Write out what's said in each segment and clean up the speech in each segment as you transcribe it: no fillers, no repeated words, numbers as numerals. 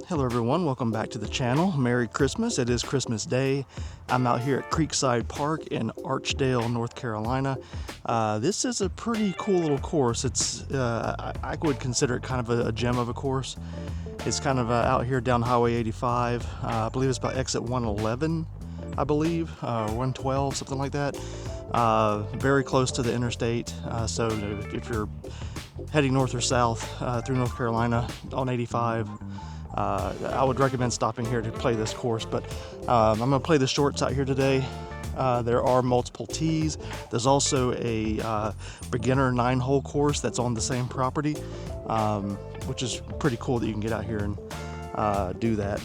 Hello everyone, welcome back to the channel. Merry Christmas. It is Christmas Day. I'm out here at Creekside Park in Archdale, North Carolina. This is a pretty cool little course. It's I would consider it kind of a gem of a course. It's kind of out here down Highway 85. I believe it's about exit 111, I believe, 112, something like that. Very close to the interstate. So if you're heading north or south through North Carolina on 85, I would recommend stopping here to play this course, but I'm going to play the shorts out here today. There are multiple tees. There's also a beginner 9-hole course that's on the same property, which is pretty cool that you can get out here and do that.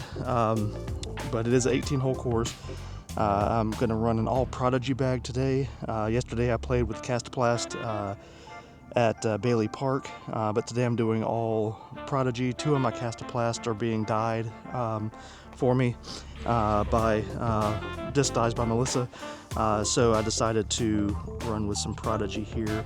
But it is an 18-hole course. I'm going to run an all Prodigy bag today. Yesterday I played with Castoplast at Bailey Park, but today I'm doing all Prodigy. 2 of my Castoplast are being dyed for me by disc dyes by Melissa, so I decided to run with some Prodigy here.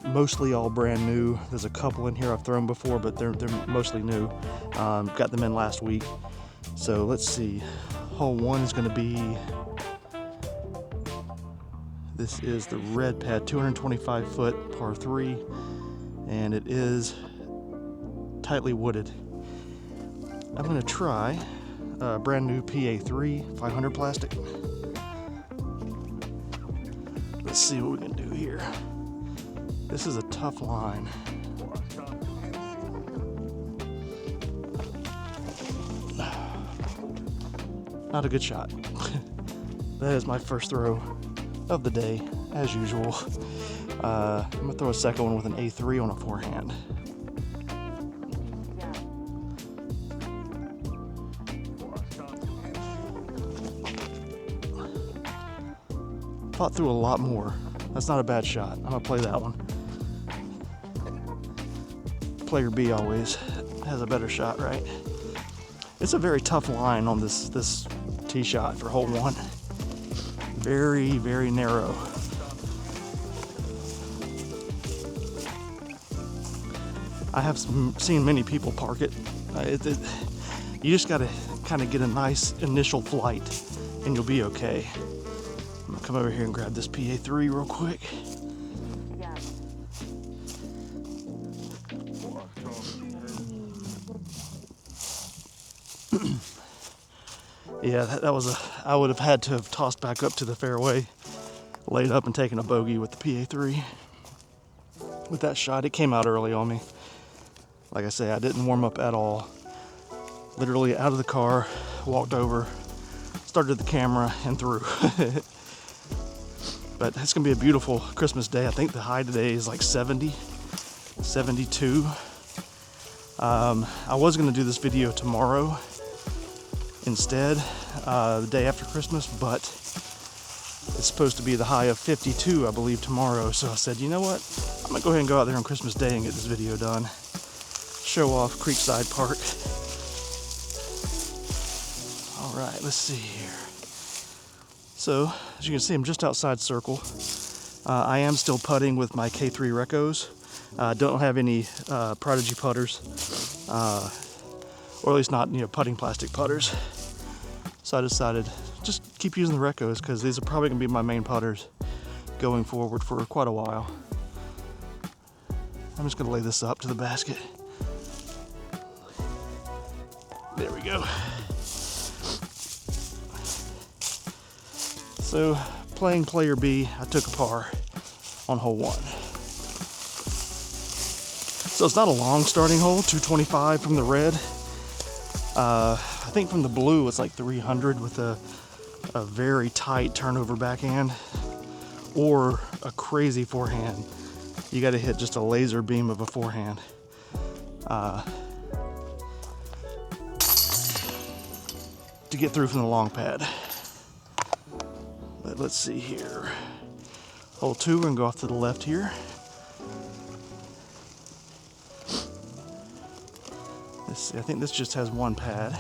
Mostly all brand new. There's a couple in here I've thrown before, but they're mostly new. Got them in last week. So let's see. Hole 1 is going to be, this is the red pad, 225 foot par 3, and it is tightly wooded. I'm going to try a brand new PA3 500 plastic. Let's see what we can do here. This is a tough line. Not a good shot. That is my first throw of the day, as usual. I'm gonna throw a second one with an A3 on a forehand. Thought through a lot more. That's not a bad shot. I'm gonna play that one. Player B always has a better shot, right? It's a very tough line on this tee shot for hole 1. Very, very narrow. I have seen many people park it. You just gotta kind of get a nice initial flight and you'll be okay. I'm gonna come over here and grab this PA3 real quick. Yeah, that was I would have had to have tossed back up to the fairway, laid up and taken a bogey with the PA3. With that shot, it came out early on me. Like I say, I didn't warm up at all. Literally out of the car, walked over, started the camera, and threw. But it's gonna be a beautiful Christmas day. I think the high today is like 70, 72. I was gonna do this video tomorrow instead, the day after Christmas, but it's supposed to be the high of 52, I believe, tomorrow. So I said, you know what? I'm gonna go ahead and go out there on Christmas Day and get this video done. Show off Creekside Park. All right, let's see here. So, as you can see, I'm just outside circle. I am still putting with my K3 Recos. Don't have any Prodigy putters, or at least not, putting plastic putters. So I decided just keep using the Recos because these are probably gonna be my main putters going forward for quite a while. I'm just gonna lay this up to the basket. There we go. So playing player B, I took a par on hole 1. So it's not a long starting hole, 225 from the red. I think from the blue it's like 300 with a very tight turnover backhand or a crazy forehand. You got to hit just a laser beam of a forehand. To get through from the long pad. But let's see here. Hole 2, we're gonna go off to the left here. Let's see, I think this just has 1 pad.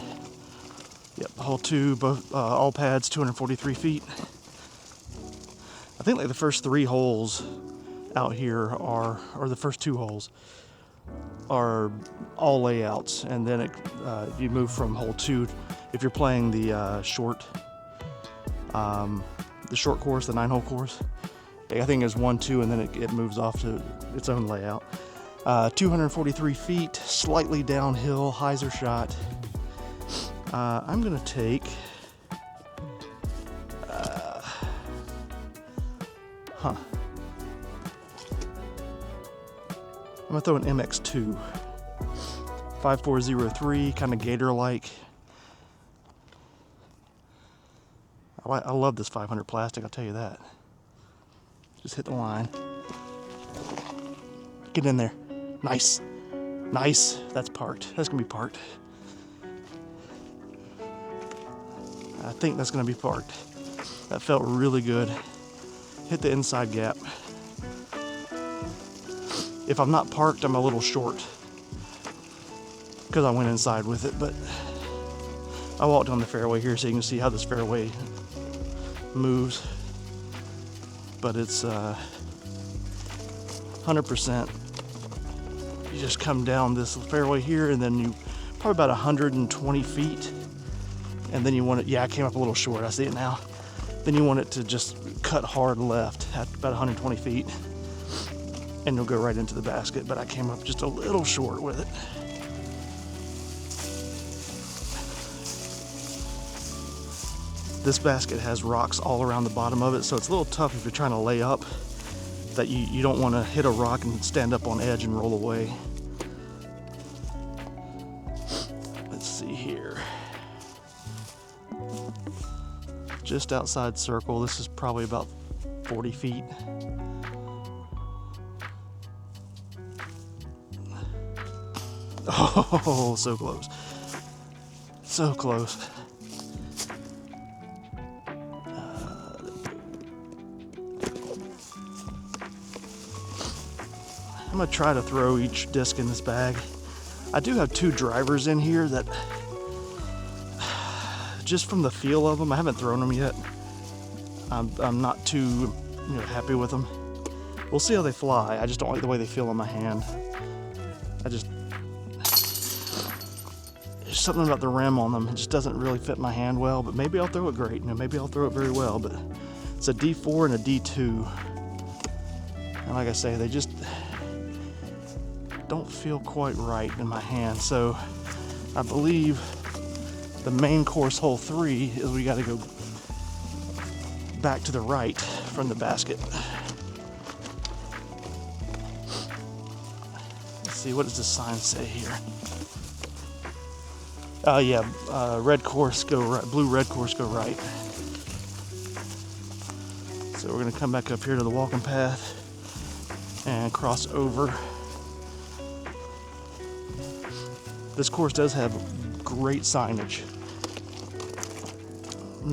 Yep, hole 2, both all pads, 243 feet. I think like the first 3 holes out here are, or the first 2 holes are all layouts, and then you move from hole 2 if you're playing the short course, the 9-hole course. I think it's 1, 2, and then it moves off to its own layout. 243 feet, slightly downhill, hyzer shot. I'm gonna take I'm gonna throw an MX2 5403, kind of gator-like. I love this 500 plastic, I'll tell you that. Just hit the line. Get in there. Nice. Nice. That's parked. That's gonna be parked. I think that's gonna be parked. That felt really good. Hit the inside gap. If I'm not parked, I'm a little short because I went inside with it, but I walked on the fairway here so you can see how this fairway moves. But it's 100%. You just come down this fairway here, and then you probably about 120 feet, and then you want it. Yeah, I came up a little short. I see it now. Then you want it to just cut hard left at about 120 feet, and you'll go right into the basket. But I came up just a little short with it. This basket has rocks all around the bottom of it, so it's a little tough if you're trying to lay up, that you don't want to hit a rock and stand up on edge and roll away. Let's see here. Just outside circle. This is probably about 40 feet. Oh, so close. So close. I'm gonna try to throw each disc in this bag. I do have 2 drivers in here that, just from the feel of them, I haven't thrown them yet. I'm not too happy with them. We'll see how they fly. I just don't like the way they feel in my hand. There's something about the rim on them. It just doesn't really fit my hand well, but maybe I'll throw it great. Maybe I'll throw it very well, but it's a D4 and a D2. And like I say, they just don't feel quite right in my hand. So I believe the main course hole 3 is we got to go back to the right from the basket. Let's see, what does the sign say here? Red course go right, blue red course go right. So we're gonna come back up here to the walking path and cross over. This course does have great signage.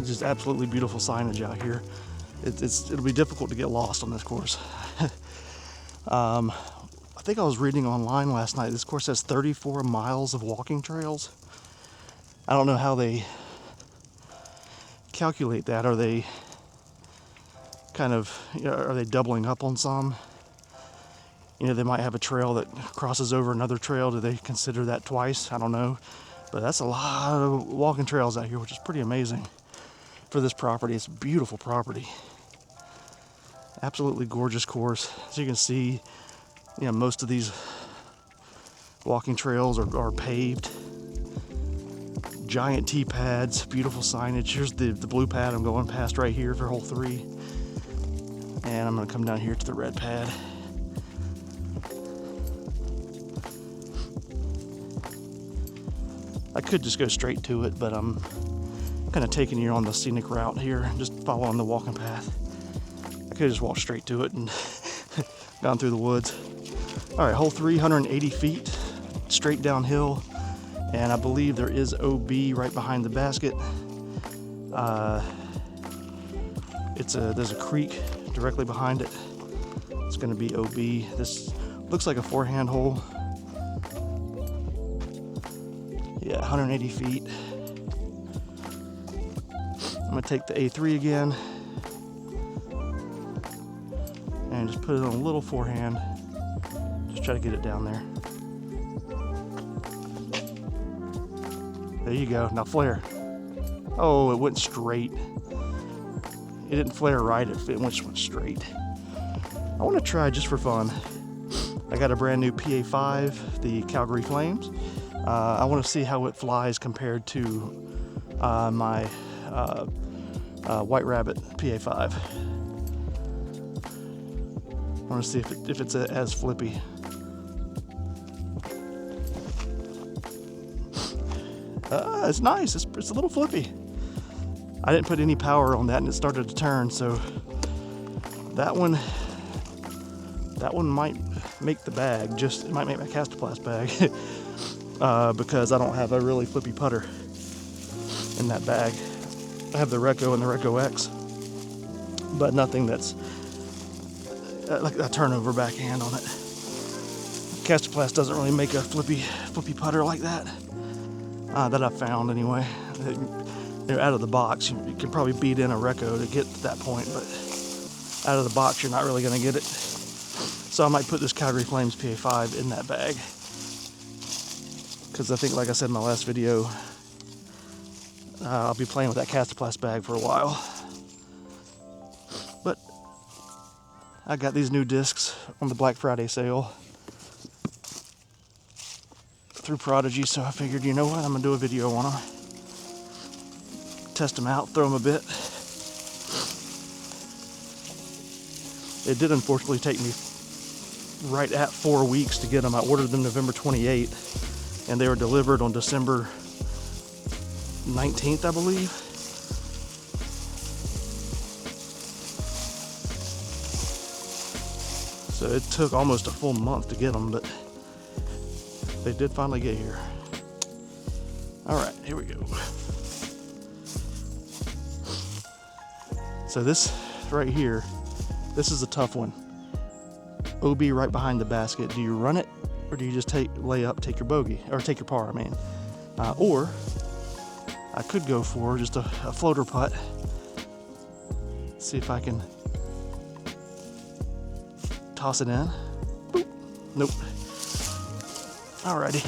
Just absolutely beautiful signage out here. It'll be difficult to get lost on this course. I think I was reading online last night, this course has 34 miles of walking trails. I don't know how they calculate that. Are they are they doubling up on some? They might have a trail that crosses over another trail. Do they consider that twice? I don't know. But that's a lot of walking trails out here, which is pretty amazing for this property. It's a beautiful property. Absolutely gorgeous course. As you can see, most of these walking trails are paved. Giant tee pads, beautiful signage. Here's the blue pad I'm going past right here for hole 3. And I'm gonna come down here to the red pad. I could just go straight to it, but I'm kind of taking you on the scenic route here, just following the walking path. I could just walk straight to it and gone through the woods. All right, hole 3, 180 feet, straight downhill, and I believe there is OB right behind the basket. There's a creek directly behind it. It's going to be OB. This looks like a 4-hand hole. Yeah, 180 feet. I'm gonna take the A3 again and just put it on a little 4-hand. Just try to get it down there. There you go. Now flare. Oh, it went straight. It didn't flare right. It went straight. I want to try just for fun. I got a brand new PA5, the Calgary Flames. I want to see how it flies compared to my White Rabbit PA5. I want to see if it's as flippy. It's nice. It's a little flippy. I didn't put any power on that, and it started to turn. So that one might make the bag. It might make my Castoplast bag because I don't have a really flippy putter in that bag. I have the Reco and the Reco X, but nothing that's like a turnover backhand on it. Castoplast doesn't really make a flippy putter like that. That I've found anyway. They're out of the box. You can probably beat in a Reco to get to that point, but out of the box you're not really going to get it. So I might put this Calgary Flames PA5 in that bag, because I think, like I said in my last video, I'll be playing with that Castoplast bag for a while. But I got these new discs on the Black Friday sale through Prodigy, so I figured, you know what, I'm gonna do a video on them, test them out, throw them a bit. It did unfortunately take me right at 4 weeks to get them. I ordered them November 28th, and they were delivered on December 19th, I believe. So it took almost a full month to get them, but they did finally get here. All right, here we go. So this right here, this is a tough one. OB right behind the basket. Do you run it, or do you just lay up, take your bogey, or take your par, I mean. Or I could go for just a floater putt. See if I can toss it in. Boop. Nope. Alrighty.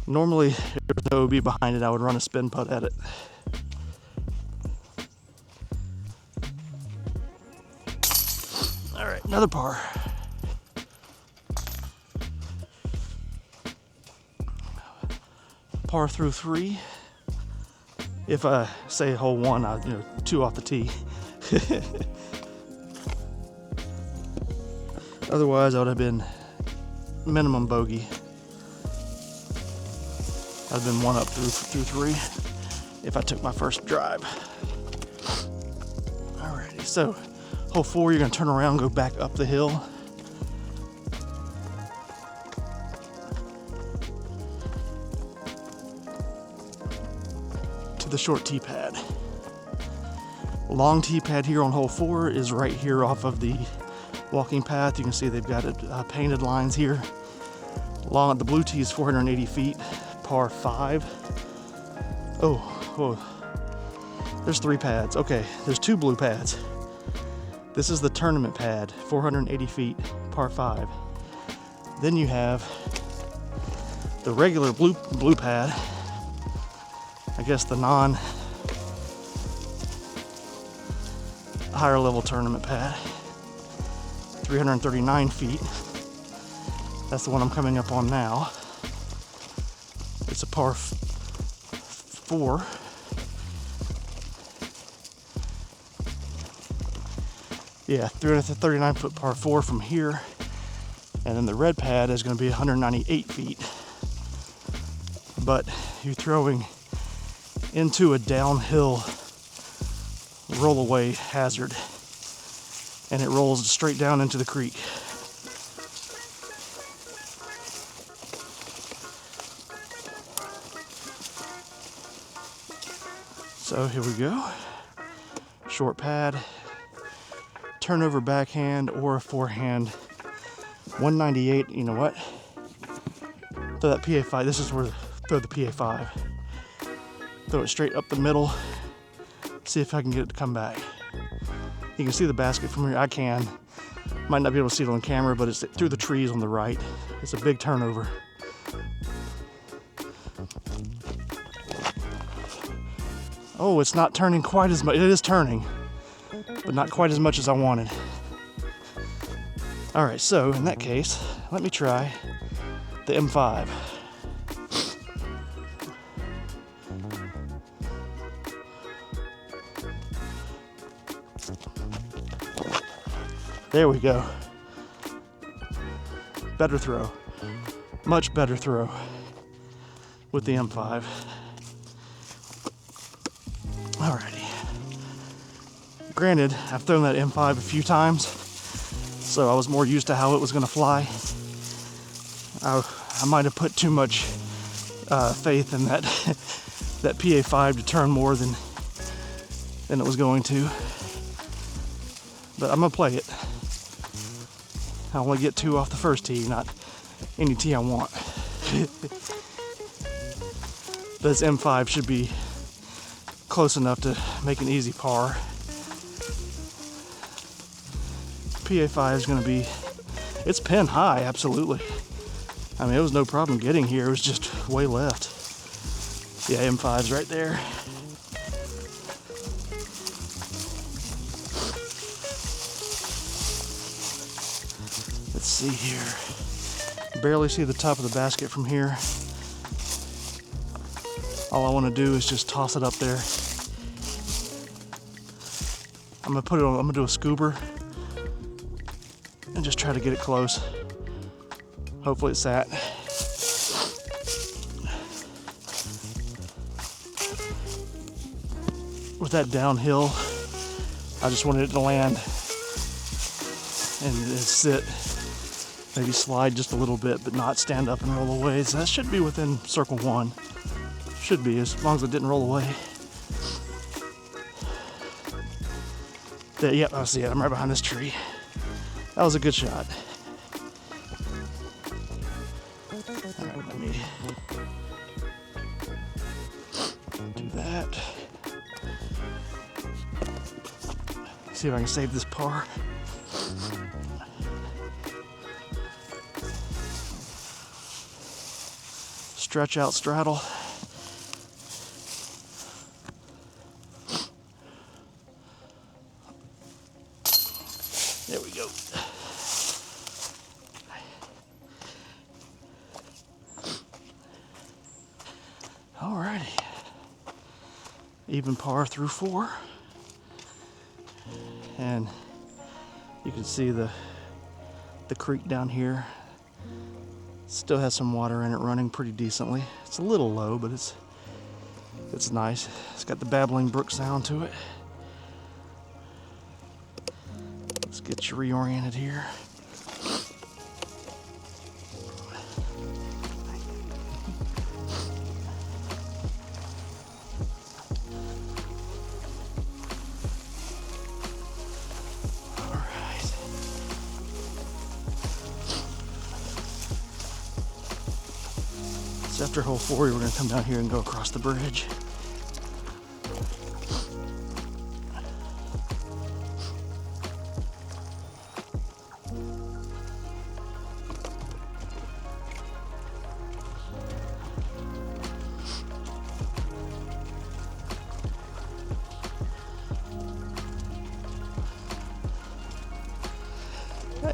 Normally, if there's no OB behind it, I would run a spin putt at it. Alright, another par. Par through 3. If I say hole 1, 2 off the tee. Otherwise, I would have been minimum bogey. I'd have been 1 up through 3 if I took my first drive. Alrighty, so hole 4, you're gonna turn around, go back up the hill. To the short tee pad. Long tee pad here on hole 4 is right here off of the walking path. You can see they've got it painted lines here. The blue tee is 480 feet, par 5. Oh, whoa. There's 3 pads. Okay, there's 2 blue pads. This is the tournament pad, 480 feet, par 5. Then you have the regular blue pad. I guess the higher level tournament pad, 339 feet. That's the one I'm coming up on now. It's a par 4. Yeah, 339 foot par 4 from here. And then the red pad is going to be 198 feet. But you're throwing into a downhill rollaway hazard, and it rolls straight down into the creek. So here we go. Short pad, turnover backhand or a forehand. 198, you know what? Throw that PA5, this is where throw the PA5. Throw it straight up the middle. See if I can get it to come back. You can see the basket from here. I can. Might not be able to see it on camera, but it's through the trees on the right. It's a big turnover. Oh, it's not turning quite as much. It is turning, but not quite as much as I wanted. All right, so in that case, let me try the M5. There we go. Better throw. Much better throw with the M5. Alrighty. Granted, I've thrown that M5 a few times, so I was more used to how it was going to fly. I might have put too much faith in that that PA5 to turn more than it was going to. But I'm going to play it. I want to get 2 off the first tee, not any tee I want. This M5 should be close enough to make an easy par. PA5 is going to be, it's pin high, absolutely. I mean, it was no problem getting here, it was just way left. Yeah, M5's right there. Let's see here. Barely see the top of the basket from here. All I want to do is just toss it up there. I'm gonna put it on, I'm gonna do a scooper and just try to get it close. Hopefully it sat. With that downhill, I just wanted it to land and sit. Maybe slide just a little bit, but not stand up and roll away. So that should be within circle 1. Should be, as long as it didn't roll away. There, yep, I see it. I'm right behind this tree. That was a good shot. All right, let me do that. See if I can save this par. Stretch out, straddle. There we go. Alrighty. Even par through 4. And you can see the creek down here. Still has some water in it, running pretty decently. It's a little low, but it's nice. It's got the babbling brook sound to it. Let's get you reoriented here. After hole 4, we're going to come down here and go across the bridge.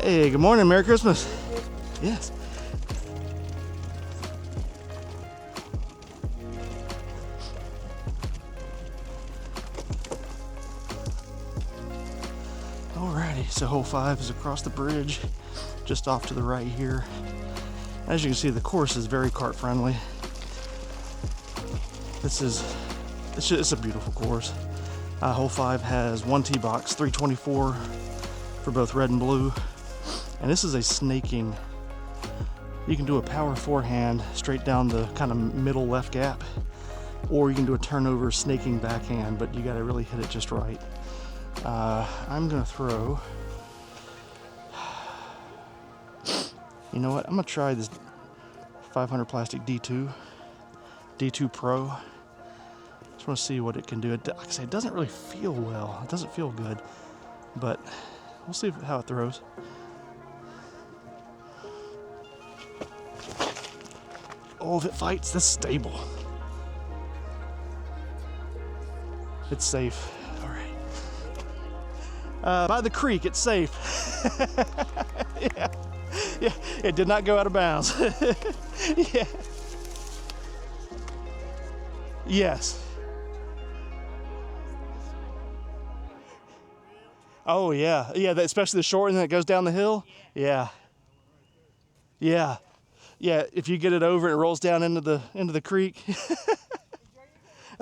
Hey, good morning, Merry Christmas. Yes. Alrighty, so hole 5 is across the bridge, just off to the right here. As you can see, the course is very kart friendly. It's a beautiful course. Hole 5 has 1 tee box, 324 for both red and blue. And this is a snaking. You can do a power forehand straight down the kind of middle left gap, or you can do a turnover snaking backhand, but you got to really hit it just right. I'm gonna throw. You know what? I'm gonna try this 500 plastic D2 Pro. Just want to see what it can do. Like I say, it doesn't really feel well. It doesn't feel good, but we'll see how it throws. Oh, if it fights, that's stable. It's safe. All right. By the creek, it's safe. Yeah. Yeah, it did not go out of bounds. Yeah. Yes. Oh yeah, yeah. Especially the short end that goes down the hill. Yeah. Yeah. Yeah. If you get it over, it rolls down into the creek.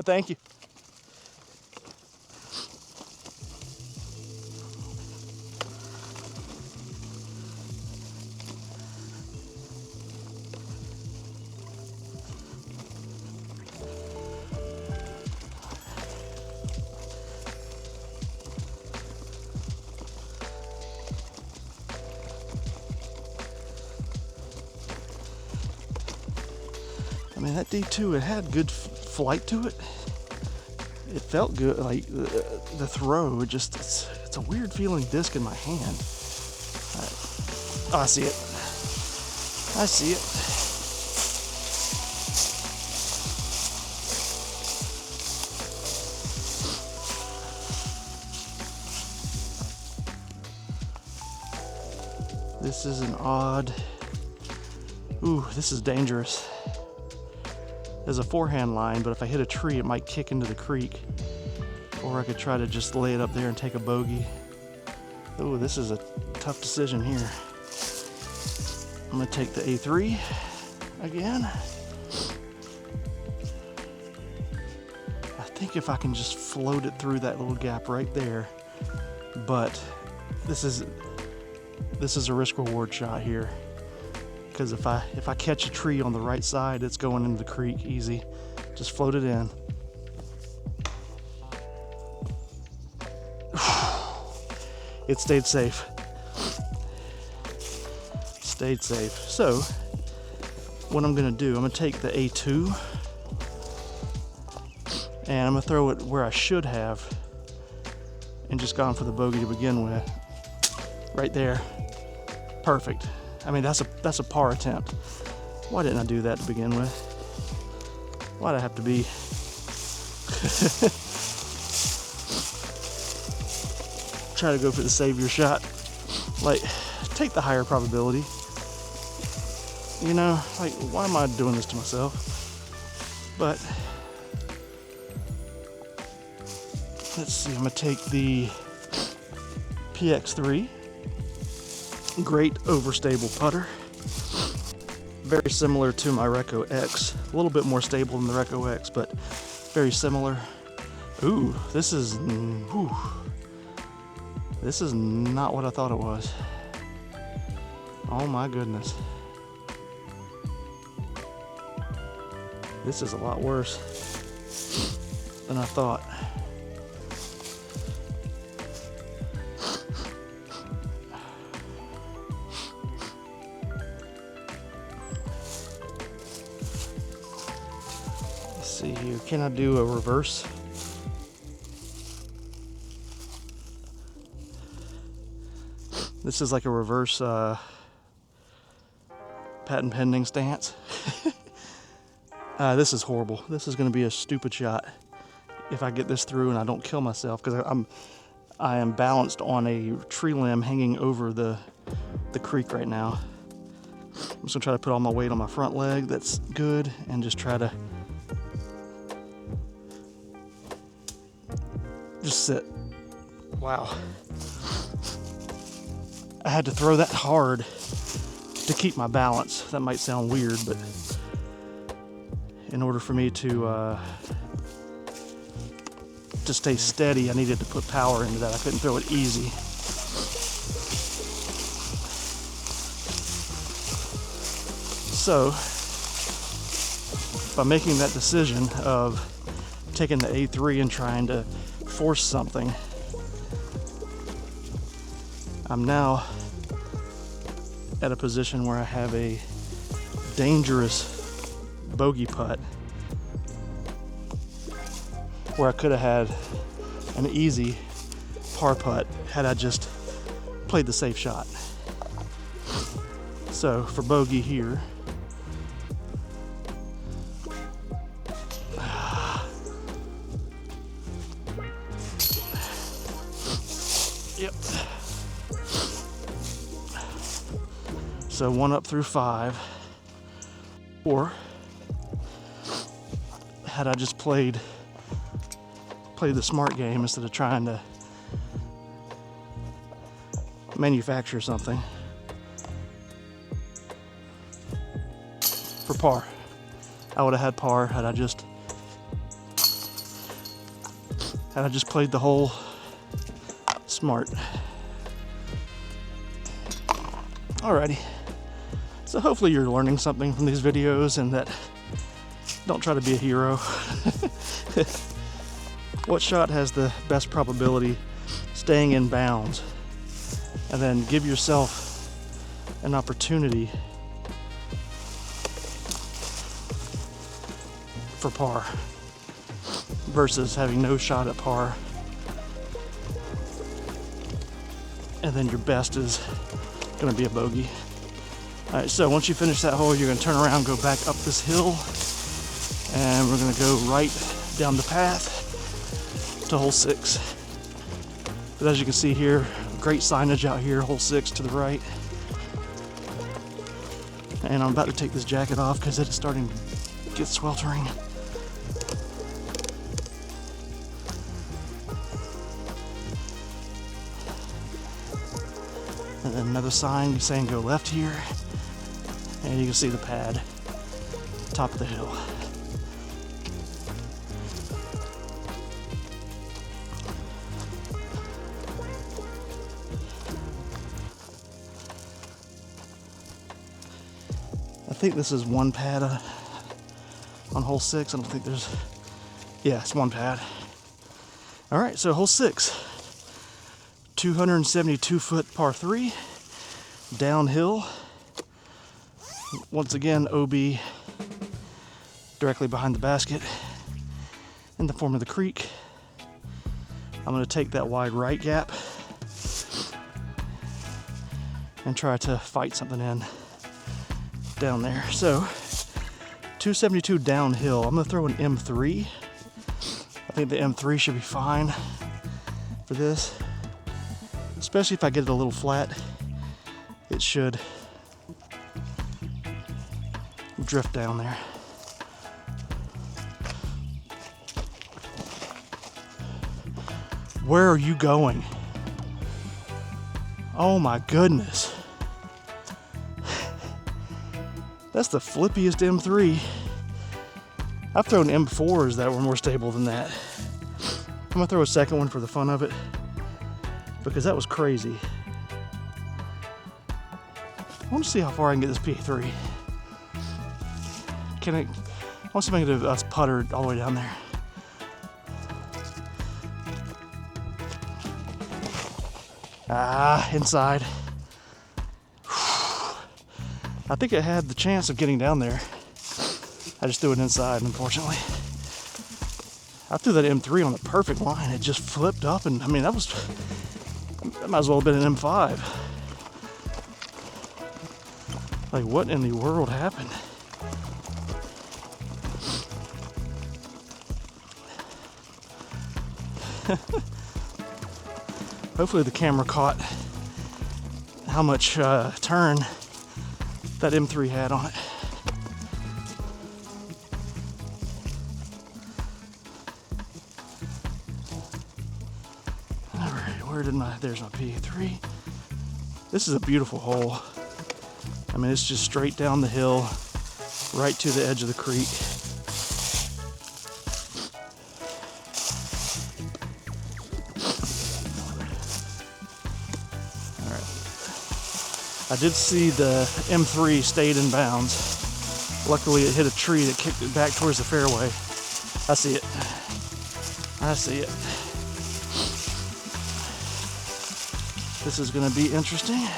Thank you. I mean, that D2, it had good flight to it. It felt good, like the throw. It's a weird feeling disc in my hand. Oh, I see it. I see it. This is an odd. Ooh, this is dangerous. There's a forehand line, but if I hit a tree, it might kick into the creek. Or I could try to just lay it up there and take a bogey. Oh, this is a tough decision here. I'm gonna take the A3 again. I think if I can just float it through that little gap right there, but this is a risk-reward shot here. Because if I catch a tree on the right side, it's going into the creek easy. Just float it in. It stayed safe. Stayed safe. So, what I'm gonna do, I'm gonna take the A2 and I'm gonna throw it where I should have and just gone for the bogey to begin with. Right there. Perfect. I mean, that's a par attempt. Why didn't I do that to begin with? Why'd I have to be? Try to go for the savior shot. Like, take the higher probability. You know, like, why am I doing this to myself? But, let's see, I'm gonna take the PX3. Great overstable putter. Very similar to my Reco X. A little bit more stable than the Reco X, but very similar. Ooh, this is not what I thought it was. Oh my goodness. This is a lot worse than I thought. See here, can I do a reverse? This is like a reverse patent pending stance. This is horrible. This is going to be a stupid shot if I get this through and I don't kill myself, because I am balanced on a tree limb hanging over the creek right now. I'm just going to try to put all my weight on my front leg. That's good, and just try to just sit. Wow. I had to throw that hard to keep my balance. That might sound weird, but in order for me to stay steady, I needed to put power into that. I couldn't throw it easy. So, by making that decision of taking the A3 and trying to force something, I'm now at a position where I have a dangerous bogey putt where I could have had an easy par putt had I just played the safe shot. So for bogey here, Yep. So 1 up through 5. Or had I just played the smart game instead of trying to manufacture something for par, I would have had par had I just played the whole smart. Alrighty. So hopefully you're learning something from these videos, and that don't try to be a hero. What shot has the best probability staying in bounds? And then give yourself an opportunity for par versus having no shot at par, and then your best is going to be a bogey. All right, so once you finish that hole, you're going to turn around, go back up this hill, and we're going to go right down the path to hole 6. But as you can see here, great signage out here, hole 6 to the right. And I'm about to take this jacket off because it's starting to get sweltering. And then another sign saying go left here. And you can see the pad, top of the hill. I think this is one pad on hole 6. I don't think there's, yeah, it's one pad. All right, so hole 6, 272-foot par 3, downhill. Once again, OB directly behind the basket in the form of the creek. I'm going to take that wide right gap and try to fight something in down there. So 272 downhill. I'm going to throw an M3. I think the M3 should be fine for this, especially if I get it a little flat. It should drift down there. Where are you going? Oh my goodness. That's the flippiest M3. I've thrown M4s that were more stable than that. I'm gonna throw a second one for the fun of it, because that was crazy. I want to see how far I can get this PA3. I want to make it us putter all the way down there. Ah, inside. I think I had the chance of getting down there. I just threw it inside, unfortunately. I threw that M3 on the perfect line. It just flipped up, and I mean, that might as well have been an M5. Like, what in the world happened? Hopefully the camera caught how much turn that M3 had on it. All right, there's my PA3. This is a beautiful hole. I mean, it's just straight down the hill, right to the edge of the creek. I did see the M3 stayed in bounds. Luckily it hit a tree that kicked it back towards the fairway. I see it. I see it. This is going to be interesting.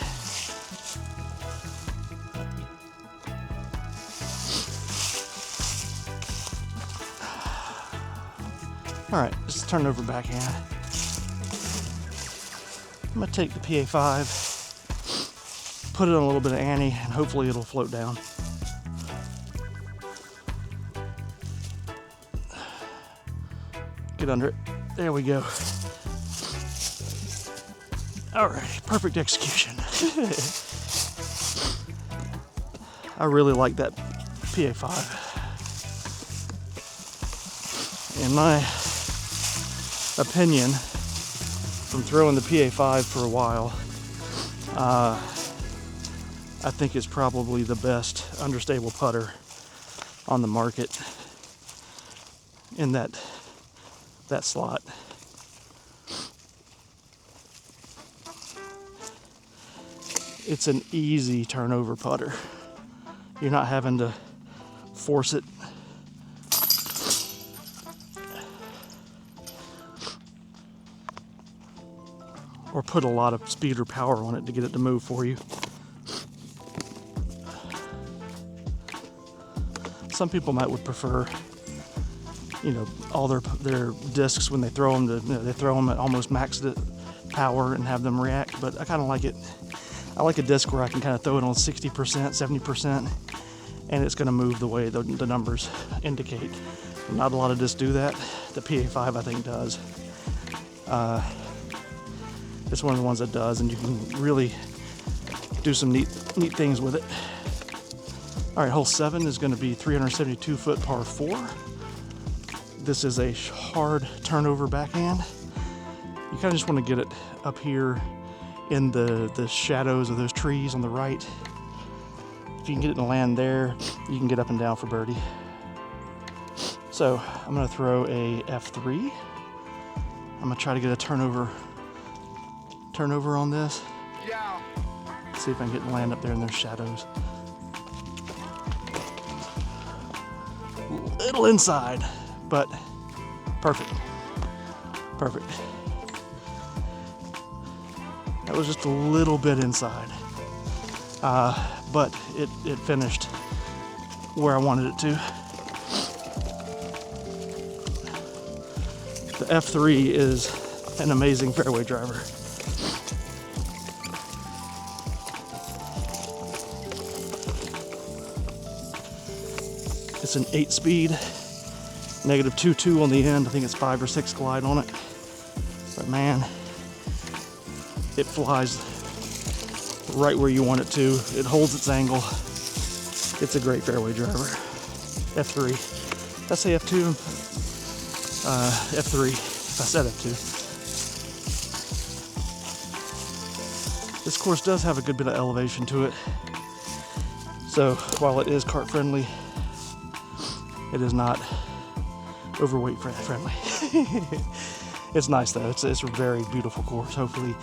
All right, let's turn it over backhand. I'm going to take the PA5. Put it on a little bit of Annie, and hopefully it'll float down. Get under it. There we go. All right, perfect execution. I really like that PA5. In my opinion, from throwing the PA5 for a while, I think it's probably the best understable putter on the market in that slot. It's an easy turnover putter. You're not having to force it. Or put a lot of speed or power on it to get it to move for you. Some people would prefer, you know, all their discs when they throw them, they throw them at almost max power and have them react. But I kind of like it. I like a disc where I can kind of throw it on 60%, 70%, and it's going to move the way the numbers indicate. Not a lot of discs do that. The PA5 I think does. It's one of the ones that does, and you can really do some neat things with it. All right, hole 7 is going to be 372 foot par 4. This is a hard turnover backhand. You kind of just want to get it up here in the shadows of those trees on the right. If you can get it to land there, you can get up and down for birdie. So I'm going to throw a F3. I'm going to try to get a turnover on this. Yeah. See if I can get it to land up there in those shadows. A little inside, but perfect. Perfect. That was just a little bit inside, but it finished where I wanted it to. The F3 is an amazing fairway driver. It's an 8-speed, -2.2 on the end. I think it's 5 or 6 glide on it. But man, it flies right where you want it to. It holds its angle. It's a great fairway driver. F3. Did I say F2? F3. I said F2. This course does have a good bit of elevation to it. So while it is cart friendly, it is not overweight friendly. It's nice though. It's a very beautiful course. Hopefully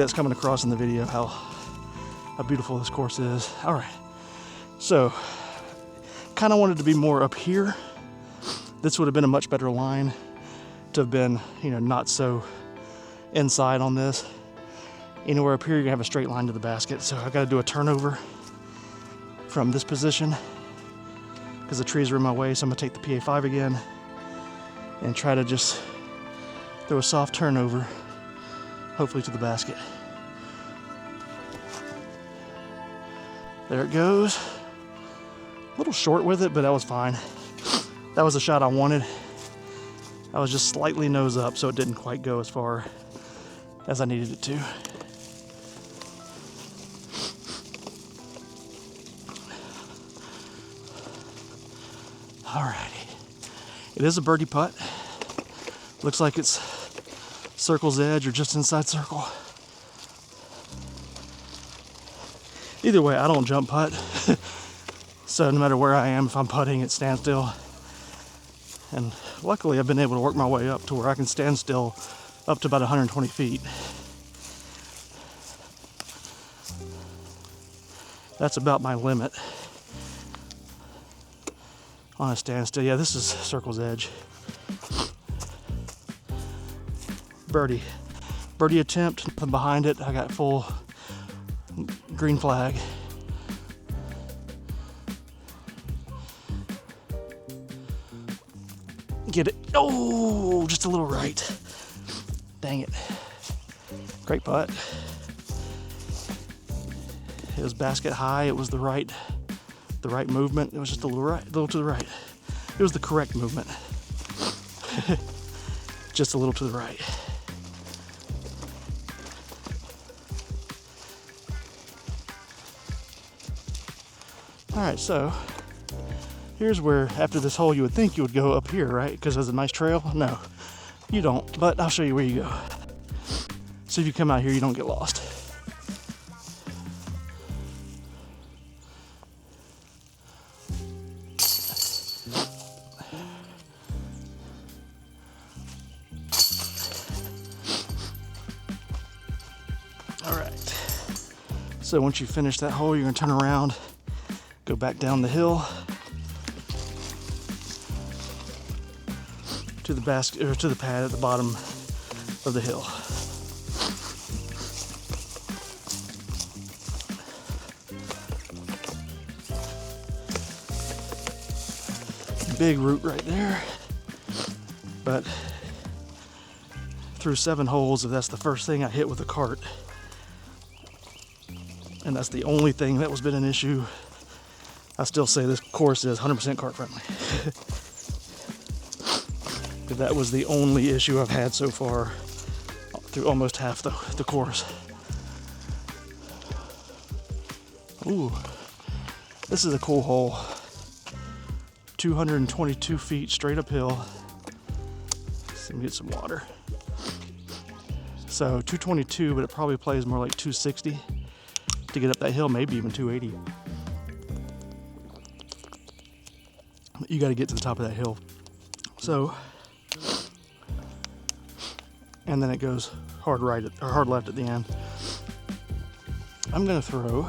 that's coming across in the video how beautiful this course is. All right. So kind of wanted to be more up here. This would have been a much better line to have been, you know, not so inside on this. Anywhere up here, you're gonna have a straight line to the basket. So I got to do a turnover from this position because the trees are in my way. So I'm gonna take the PA5 again and try to just throw a soft turnover, hopefully to the basket. There it goes. A little short with it, but that was fine. That was the shot I wanted. I was just slightly nose up, so it didn't quite go as far as I needed it to. Alrighty. It is a birdie putt. Looks like it's circle's edge or just inside circle. Either way, I don't jump putt. So no matter where I am, if I'm putting, it stands still. And luckily I've been able to work my way up to where I can stand still up to about 120 feet. That's about my limit on a standstill. Yeah, this is circle's edge. Birdie attempt, nothing behind it. I got full green flag. Get it. Oh, just a little right. Dang it. Great putt. It was basket high. It was the right movement. It was just a little to the right. It was the correct movement. Just a little to the right. All right, so here's where, after this hole, you would think you would go up here, right? Because there's a nice trail. No, you don't, but I'll show you where you go. So if you come out here, you don't get lost. All right, so once you finish that hole, you're gonna turn around, go back down the hill to the basket, or to the pad at the bottom of the hill. Big root right there, but through 7 holes, if that's the first thing I hit with a cart, and that's the only thing that was been an issue, I still say this course is 100% cart friendly. That was the only issue I've had so far through almost half the course. Ooh, this is a cool hole. 222 feet straight uphill. Let me get some water. So 222, but it probably plays more like 260 to get up that hill, maybe even 280. You got to get to the top of that hill. So, and then it goes hard right or hard left at the end. I'm gonna throw,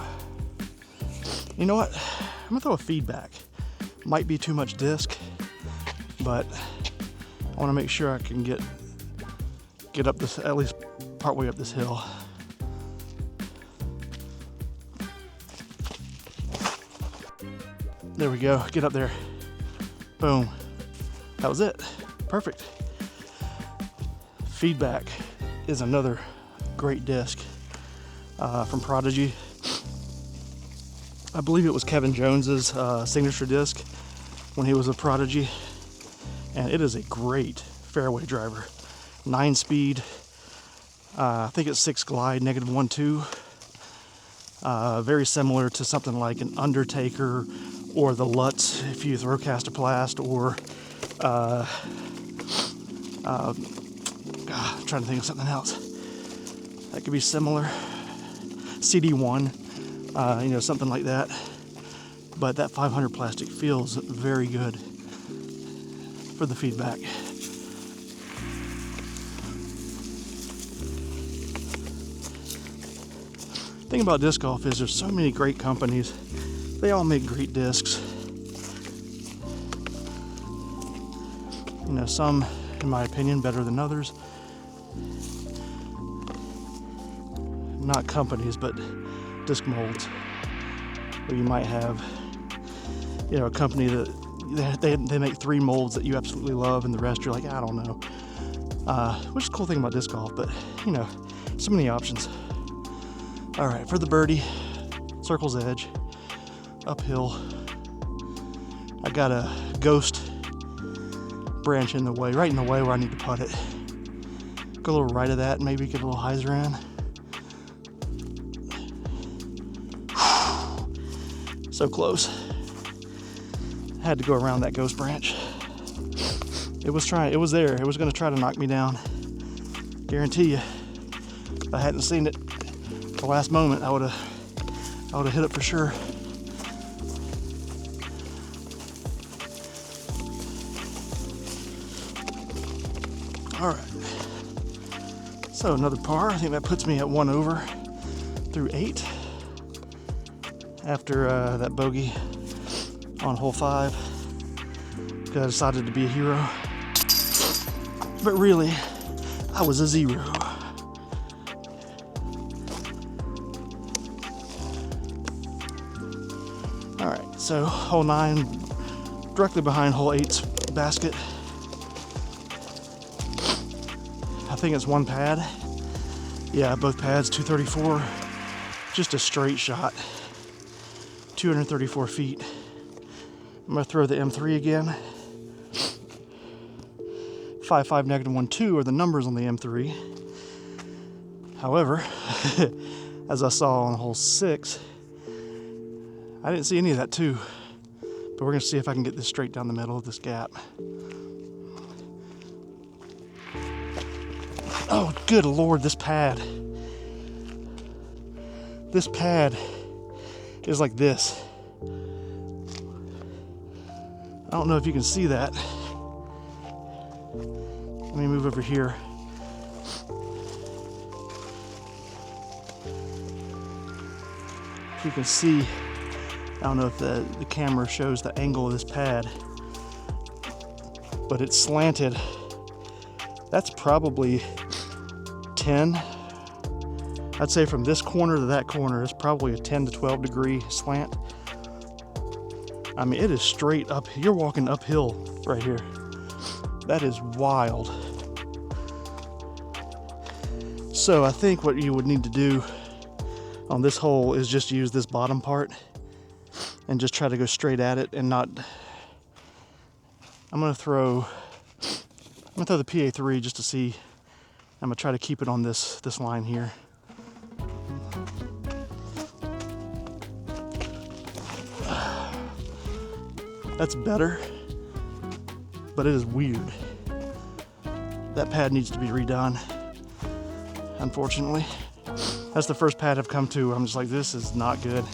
you know what? I'm gonna throw a feedback. Might be too much disc, but I want to make sure I can get up this, at least partway up this hill. There we go. Get up there. Boom. That was it. Perfect. Feedback is another great disc from Prodigy. I believe it was Kevin Jones's signature disc when he was a Prodigy, and it is a great fairway driver. 9-speed, I think it's 6 glide, -1-2. Very similar to something like an Undertaker or the Lutz if you throw Castoplast, or I'm trying to think of something else that could be similar. CD1, something like that. But that 500 plastic feels very good for the feedback. The thing about disc golf is there's so many great companies. They all make great discs. Some, in my opinion, better than others. Not companies, but disc molds. Where you might have, a company that they make 3 molds that you absolutely love, and the rest you're like, I don't know. Which is a cool thing about disc golf, but so many options. All right, for the birdie, circle's edge, uphill. I got a ghost branch in the way, right in the way where I need to putt it. Go a little right of that, maybe get a little hyzer in. So close. Had to go around that ghost branch. It was there. It was going to try to knock me down. Guarantee you. If I hadn't seen it the last moment, I would have hit it for sure. All right. So another par. I think that puts me at 1 over through 8. After that bogey on hole 5, I decided to be a hero. But really, I was a 0. All right, so hole 9, directly behind hole 8's basket. I think it's 1 pad. Yeah, both pads, 234. Just a straight shot. 234 feet. I'm gonna throw the M3 again. 5.5 -1-2 are the numbers on the M3. However, as I saw on hole 6, I didn't see any of that too, but we're gonna see if I can get this straight down the middle of this gap. Oh, good Lord, this pad. This pad is like this. I don't know if you can see that. Let me move over here. If you can see, I don't know if the camera shows the angle of this pad, but it's slanted. That's probably 10. I'd say from this corner to that corner is probably a 10 to 12 degree slant. I mean, it is straight up. You're walking uphill right here. That is wild. So I think what you would need to do on this hole is just use this bottom part and just try to go straight at it and not. I'm gonna throw the PA3 just to see. I'm gonna try to keep it on this line here. That's better, but it is weird. That pad needs to be redone, unfortunately. That's the first pad I've come to. I'm just like, this is not good.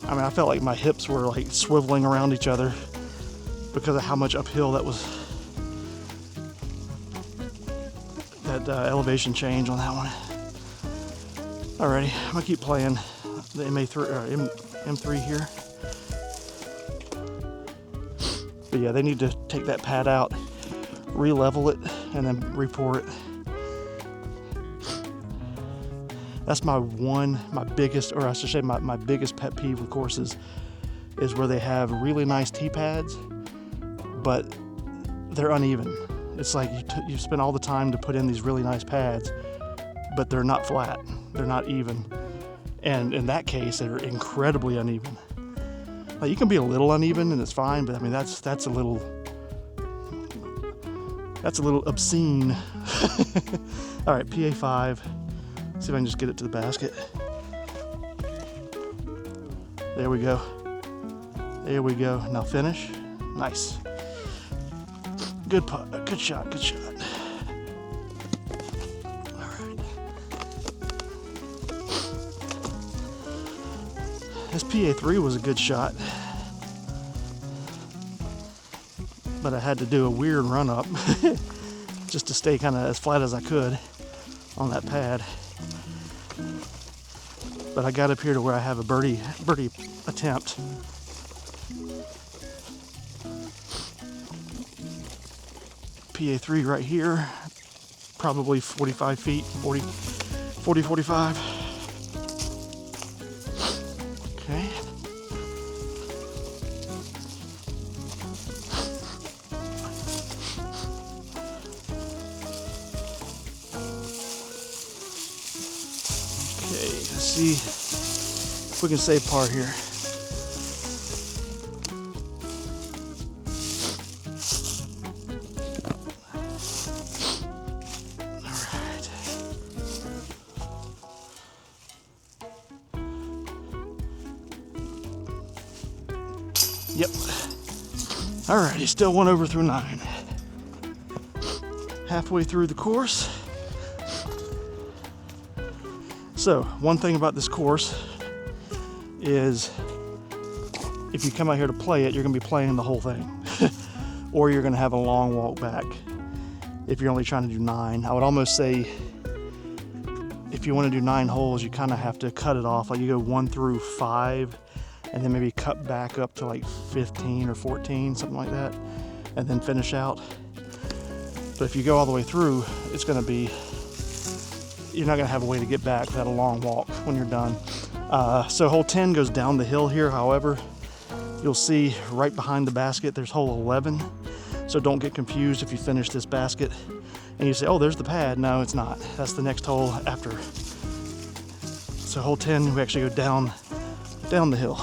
I mean, I felt like my hips were like swiveling around each other because of how much uphill that was. That elevation change on that one. Alrighty, I'm gonna keep playing the M3 here. But yeah, they need to take that pad out, re-level it, and then re-pour it. That's my biggest, or I should say my biggest pet peeve with courses is where they have really nice tee pads, but they're uneven. It's like you spend all the time to put in these really nice pads, but they're not flat, they're not even. And in that case, they're incredibly uneven. Like, you can be a little uneven and it's fine, but I mean, that's a little obscene. All right, PA5. See if I can just get it to the basket. There we go. There we go. Now finish. Nice. Good putt. Good shot. Good shot. All right. This PA3 was a good shot, but I had to do a weird run up just to stay kind of as flat as I could on that pad. But I got up here to where I have a birdie attempt. PA3 right here, probably 45 feet, 40, 45. Okay. Okay, let's see if we can save par here. Yep. All right, he's still 1 over through 9. Halfway through the course. So, one thing about this course is if you come out here to play it, you're going to be playing the whole thing. Or you're going to have a long walk back if you're only trying to do 9. I would almost say if you want to do 9 holes, you kind of have to cut it off. Like, you go 1 through 5 and then maybe cut back up to like 15 or 14, something like that, and then finish out. But if you go all the way through, it's going to be, you're not going to have a way to get back without a long walk when you're done. So hole 10 goes down the hill here. However, you'll see right behind the basket there's hole 11. So don't get confused if you finish this basket and you say, oh, there's the pad. No, it's not. That's the next hole after. So hole 10, we actually go down the hill.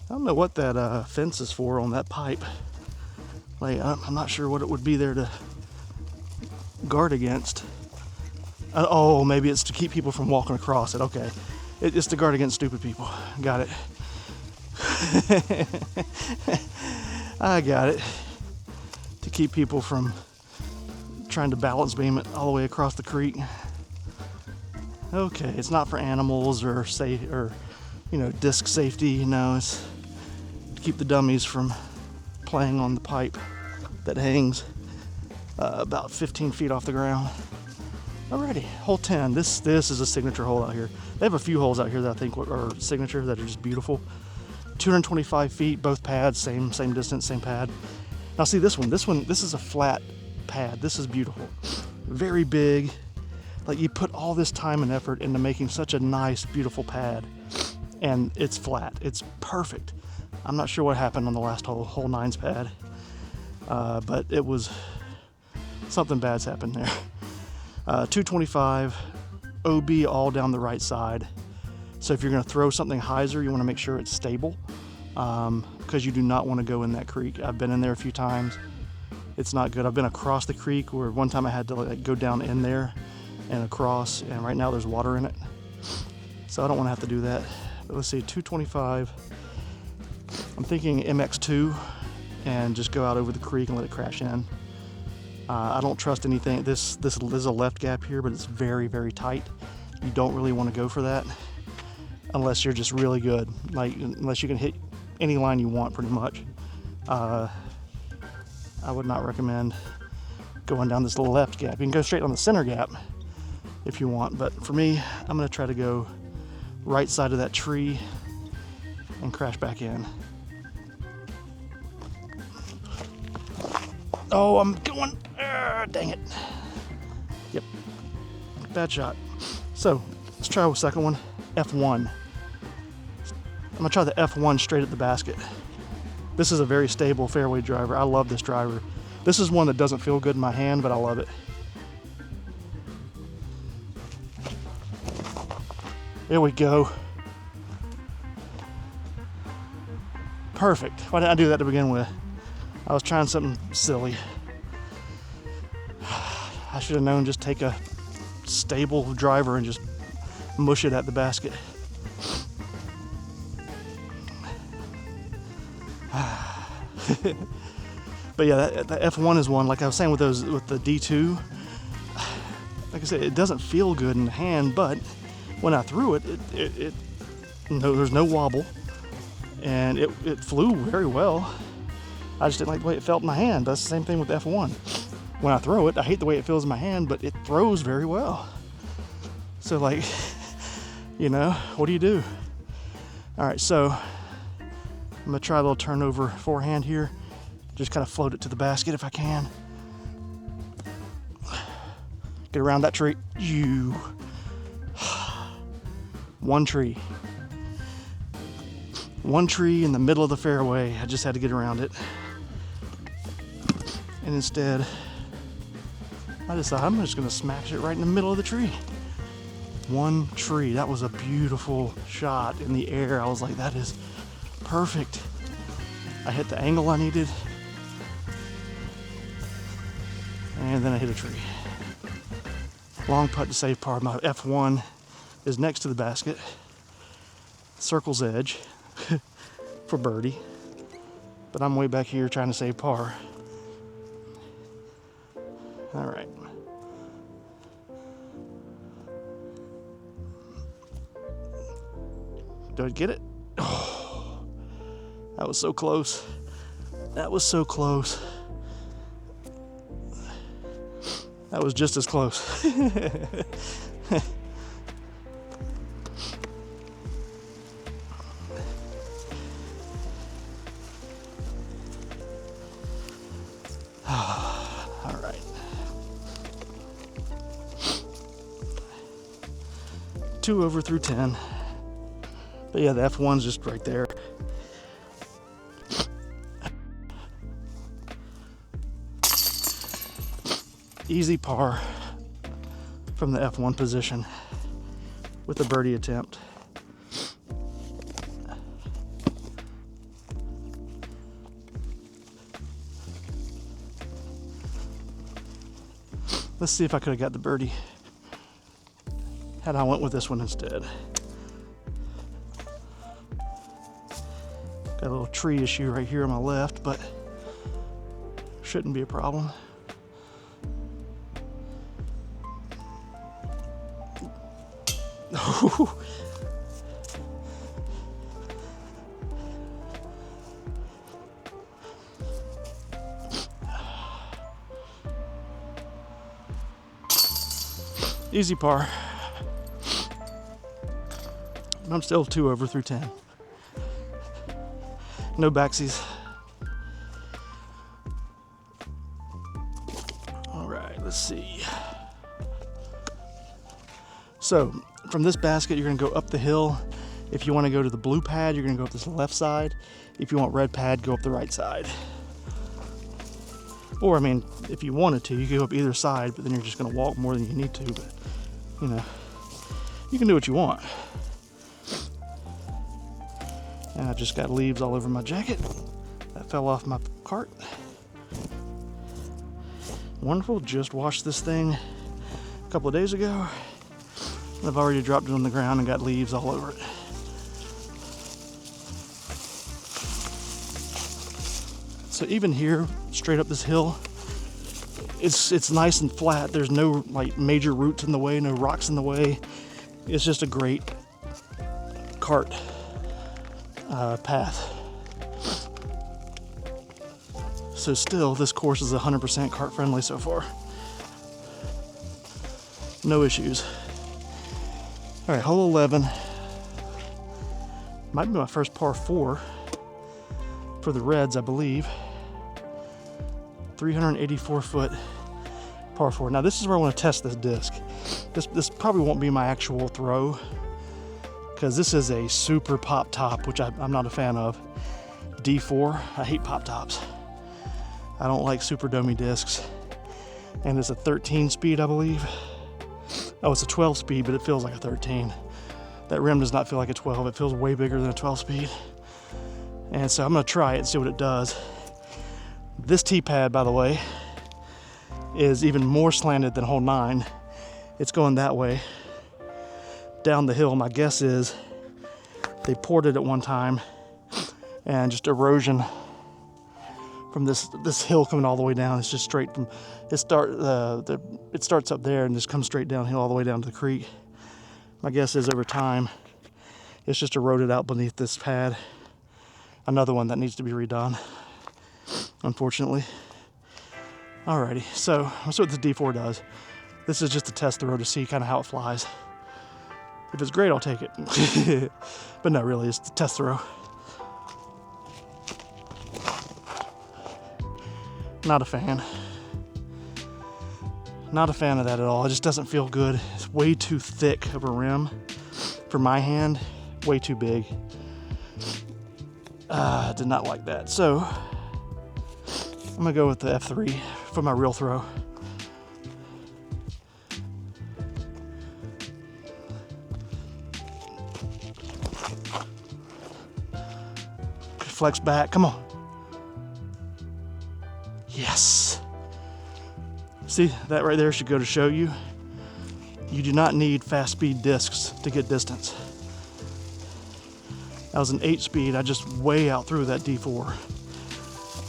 I don't know what that fence is for on that pipe. Like, I'm not sure what it would be there to guard against. Oh, maybe it's to keep people from walking across it. Okay. It's to guard against stupid people. Got it. I got it. To keep people from trying to balance beam it all the way across the creek. Okay, it's not for animals or disc safety. No, it's to keep the dummies from playing on the pipe that hangs about 15 feet off the ground. Alrighty, hole 10. This is a signature hole out here. They have a few holes out here that I think are signature that are just beautiful. 225 feet, both pads, same distance, same pad. Now see this one. This is a flat pad. This is beautiful. Very big. Like, you put all this time and effort into making such a nice, beautiful pad, and it's flat. It's perfect. I'm not sure what happened on the last hole 9's pad, but it was something bad's happened there. 225 OB all down the right side. So if you're going to throw something hyzer, you want to make sure it's stable, because you do not want to go in that creek. I've been in there a few times. It's not good. I've been across the creek where one time I had to go down in there and across, and right now there's water in it. So I don't want to have to do that. But let's see, 225. I'm thinking MX2 and just go out over the creek and let it crash in. I don't trust anything. This is a left gap here, but it's very, very tight. You don't really want to go for that unless you're just really good. Like, unless you can hit any line you want pretty much. I would not recommend going down this little left gap. You can go straight on the center gap if you want, but for me, I'm going to try to go right side of that tree and crash back in. Oh, I'm going, dang it. Yep, bad shot. So let's try a second one, F1. I'm gonna try the F1 straight at the basket. This is a very stable fairway driver. I love this driver. This is one that doesn't feel good in my hand, but I love it. There we go. Perfect. Why didn't I do that to begin with? I was trying something silly. I should have known, just take a stable driver and just mush it at the basket. But yeah, the F1 is one, like I was saying with the D2, like I said, it doesn't feel good in the hand, but when I threw it, there's no wobble, and it flew very well. I just didn't like the way it felt in my hand. That's the same thing with the F1. When I throw it, I hate the way it feels in my hand, but it throws very well. So, like, what do you do? All right, so I'm gonna try a little turnover forehand here. Just kind of float it to the basket if I can. Get around that tree. One tree. One tree in the middle of the fairway. I just had to get around it. And instead, I decided I'm just gonna smash it right in the middle of the tree. One tree. That was a beautiful shot in the air. I was like, that is perfect. I hit the angle I needed. And then I hit a tree. Long putt to save par. My F1 is next to the basket. Circle's edge for birdie. But I'm way back here trying to save par. All right. Did I get it? Oh, that was so close. That was so close. That was just as close. All right. 2 over through 10. But yeah, the F1's just right there. Easy par from the F1 position with a birdie attempt. Let's see if I could have got the birdie had I went with this one instead. Got a little tree issue right here on my left, but shouldn't be a problem. Easy par. I'm still 2 over through 10. No backsies. All right, let's see. So from this basket, you're gonna go up the hill. If you wanna go to the blue pad, you're gonna go up this left side. If you want red pad, go up the right side. Or I mean, if you wanted to, you could go up either side, but then you're just gonna walk more than you need to, but you know, you can do what you want. And I just got leaves all over my jacket. That fell off my cart. Wonderful, just washed this thing a couple of days ago. I've already dropped it on the ground and got leaves all over it. So even here, straight up this hill, it's nice and flat. There's no like major roots in the way, no rocks in the way. It's just a great cart path. So still, this course is 100% cart friendly so far. No issues. All right, hole 11. Might be my first par 4 for the Reds, I believe. 384 foot par 4. Now this is where I want to test this disc. This probably won't be my actual throw because this is a super pop top, which I'm not a fan of. D4, I hate pop tops. I don't like super domey discs. And it's a 13 speed, I believe. Oh, it's a 12 speed, but it feels like a 13. That rim does not feel like a 12. It feels way bigger than a 12 speed. And so I'm gonna try it and see what it does. This tee pad, by the way, is even more slanted than hole 9. It's going that way down the hill. My guess is they poured it at one time and just erosion from this hill coming all the way down. It's just straight from it starts up there and just comes straight downhill all the way down to the creek. My guess is over time it's just eroded out beneath this pad. Another one that needs to be redone, unfortunately. Alrighty, so that's what the D4 does. This is just to test the road to see kind of how it flies. If it's great, I'll take it. But no, really, it's to test the row. Not a fan. Not a fan of that at all. It just doesn't feel good. It's way too thick of a rim for my hand. Way too big. Did not like that. So I'm gonna go with the F3 for my real throw. Flex back, come on. Yes. See, that right there should go to show you, you do not need fast speed discs to get distance. That was an 8 speed. I just way out through that D4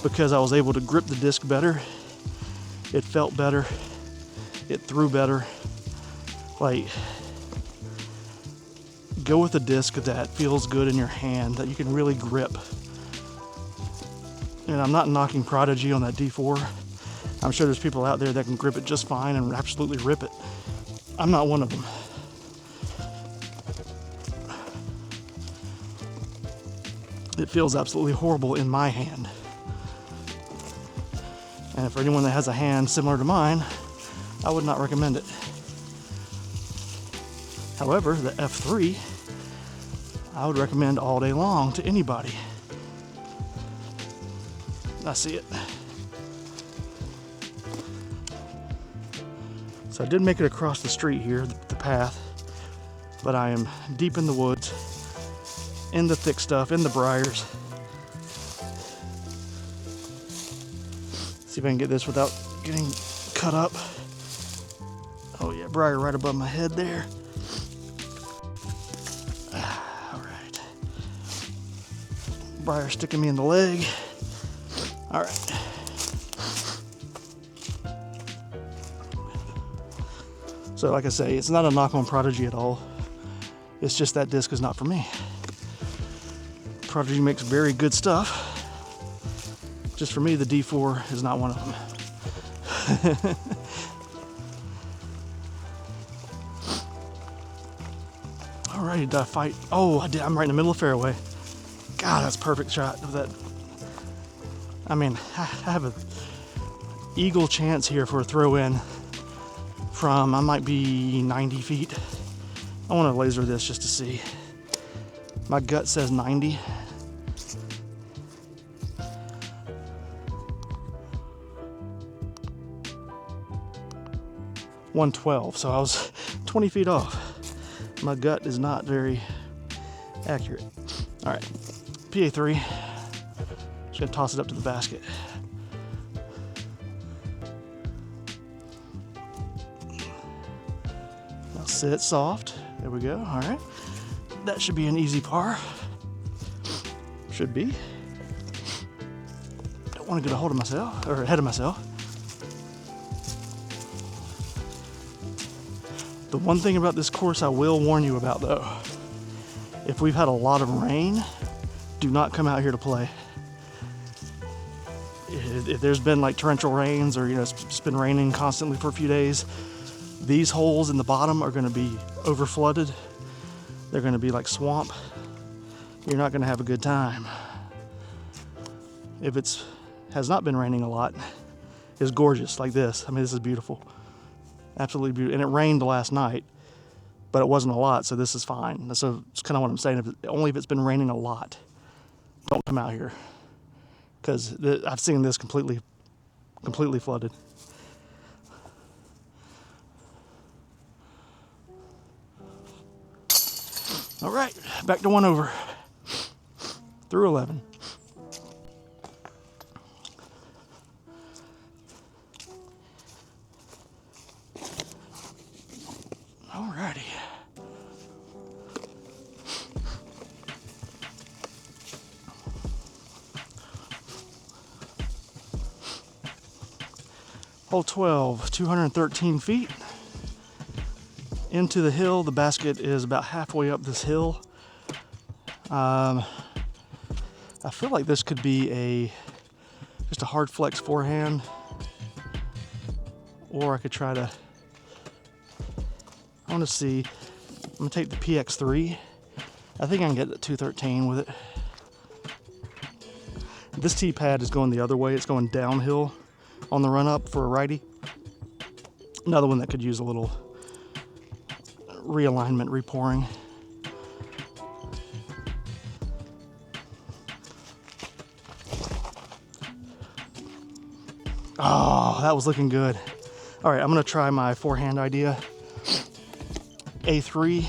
because I was able to grip the disc better. It felt better. It threw better. Like, go with a disc that feels good in your hand, that you can really grip. And I'm not knocking Prodigy on that D4. I'm sure there's people out there that can grip it just fine and absolutely rip it. I'm not one of them. It feels absolutely horrible in my hand. And for anyone that has a hand similar to mine, I would not recommend it. However, the F3, I would recommend all day long to anybody. I see it. So I did make it across the street here, the path, but I am deep in the woods, in the thick stuff, in the briars. See if I can get this without getting cut up. Oh yeah, briar right above my head there. All right. Briar sticking me in the leg. All right. So like I say, it's not a knock on Prodigy at all. It's just that disc is not for me. Prodigy makes very good stuff. Just for me, the D4 is not one of them. Alrighty, did I fight? Oh, I did. I'm right in the middle of the fairway. God, that's a perfect shot of that. I mean, I have an eagle chance here for a throw in from, I might be 90 feet. I want to laser this just to see. My gut says 90. .112, so I was 20 feet off. My gut is not very accurate. All right, PA3. Just gonna toss it up to the basket. Now sit soft. There we go. All right, that should be an easy par. Should be. Don't want to get a hold of myself or ahead of myself. The one thing about this course I will warn you about though, if we've had a lot of rain, do not come out here to play. If there's been like torrential rains or it's been raining constantly for a few days, these holes in the bottom are going to be over flooded. They're going to be like swamp. You're not going to have a good time. If it's has not been raining a lot, it's gorgeous like this. I mean, this is beautiful. Absolutely beautiful. And it rained last night, but it wasn't a lot, so this is fine. So it's kind of what I'm saying. Only if it's been raining a lot, don't come out here. Because I've seen this completely flooded. All right, back to 1 over. Through 11. Alrighty. Hole 12, 213 feet. Into the hill. The basket is about halfway up this hill. I feel like this could be just a hard flex forehand. Or I could try to, I want to see, I'm going to take the PX3. I think I can get the 213 with it. This tee pad is going the other way. It's going downhill on the run up for a righty. Another one that could use a little realignment, repouring. Oh, that was looking good. All right, I'm gonna try my forehand idea. A3,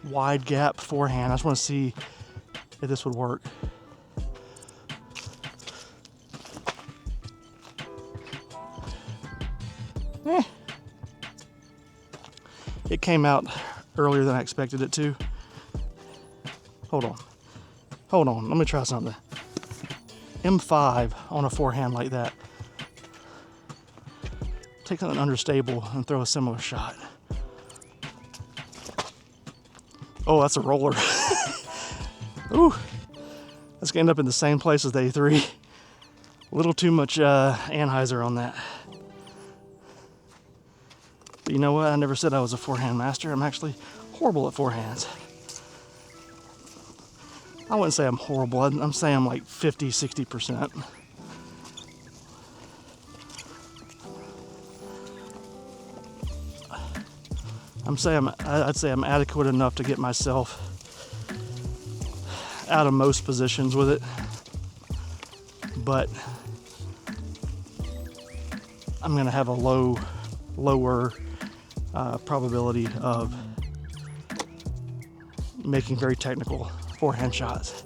wide gap forehand. I just want to see if this would work. It came out earlier than I expected it to. Hold on, let me try something. M5 on a forehand like that. Take something understable and throw a similar shot. Oh, that's a roller. Ooh, that's gonna end up in the same place as the A3. A little too much Anheuser on that. But you know what? I never said I was a forehand master. I'm actually horrible at forehands. I wouldn't say I'm horrible. I'm saying I'm like 50, 60%. I'd say I'm adequate enough to get myself out of most positions with it. But I'm gonna have a lower probability of making very technical forehand shots.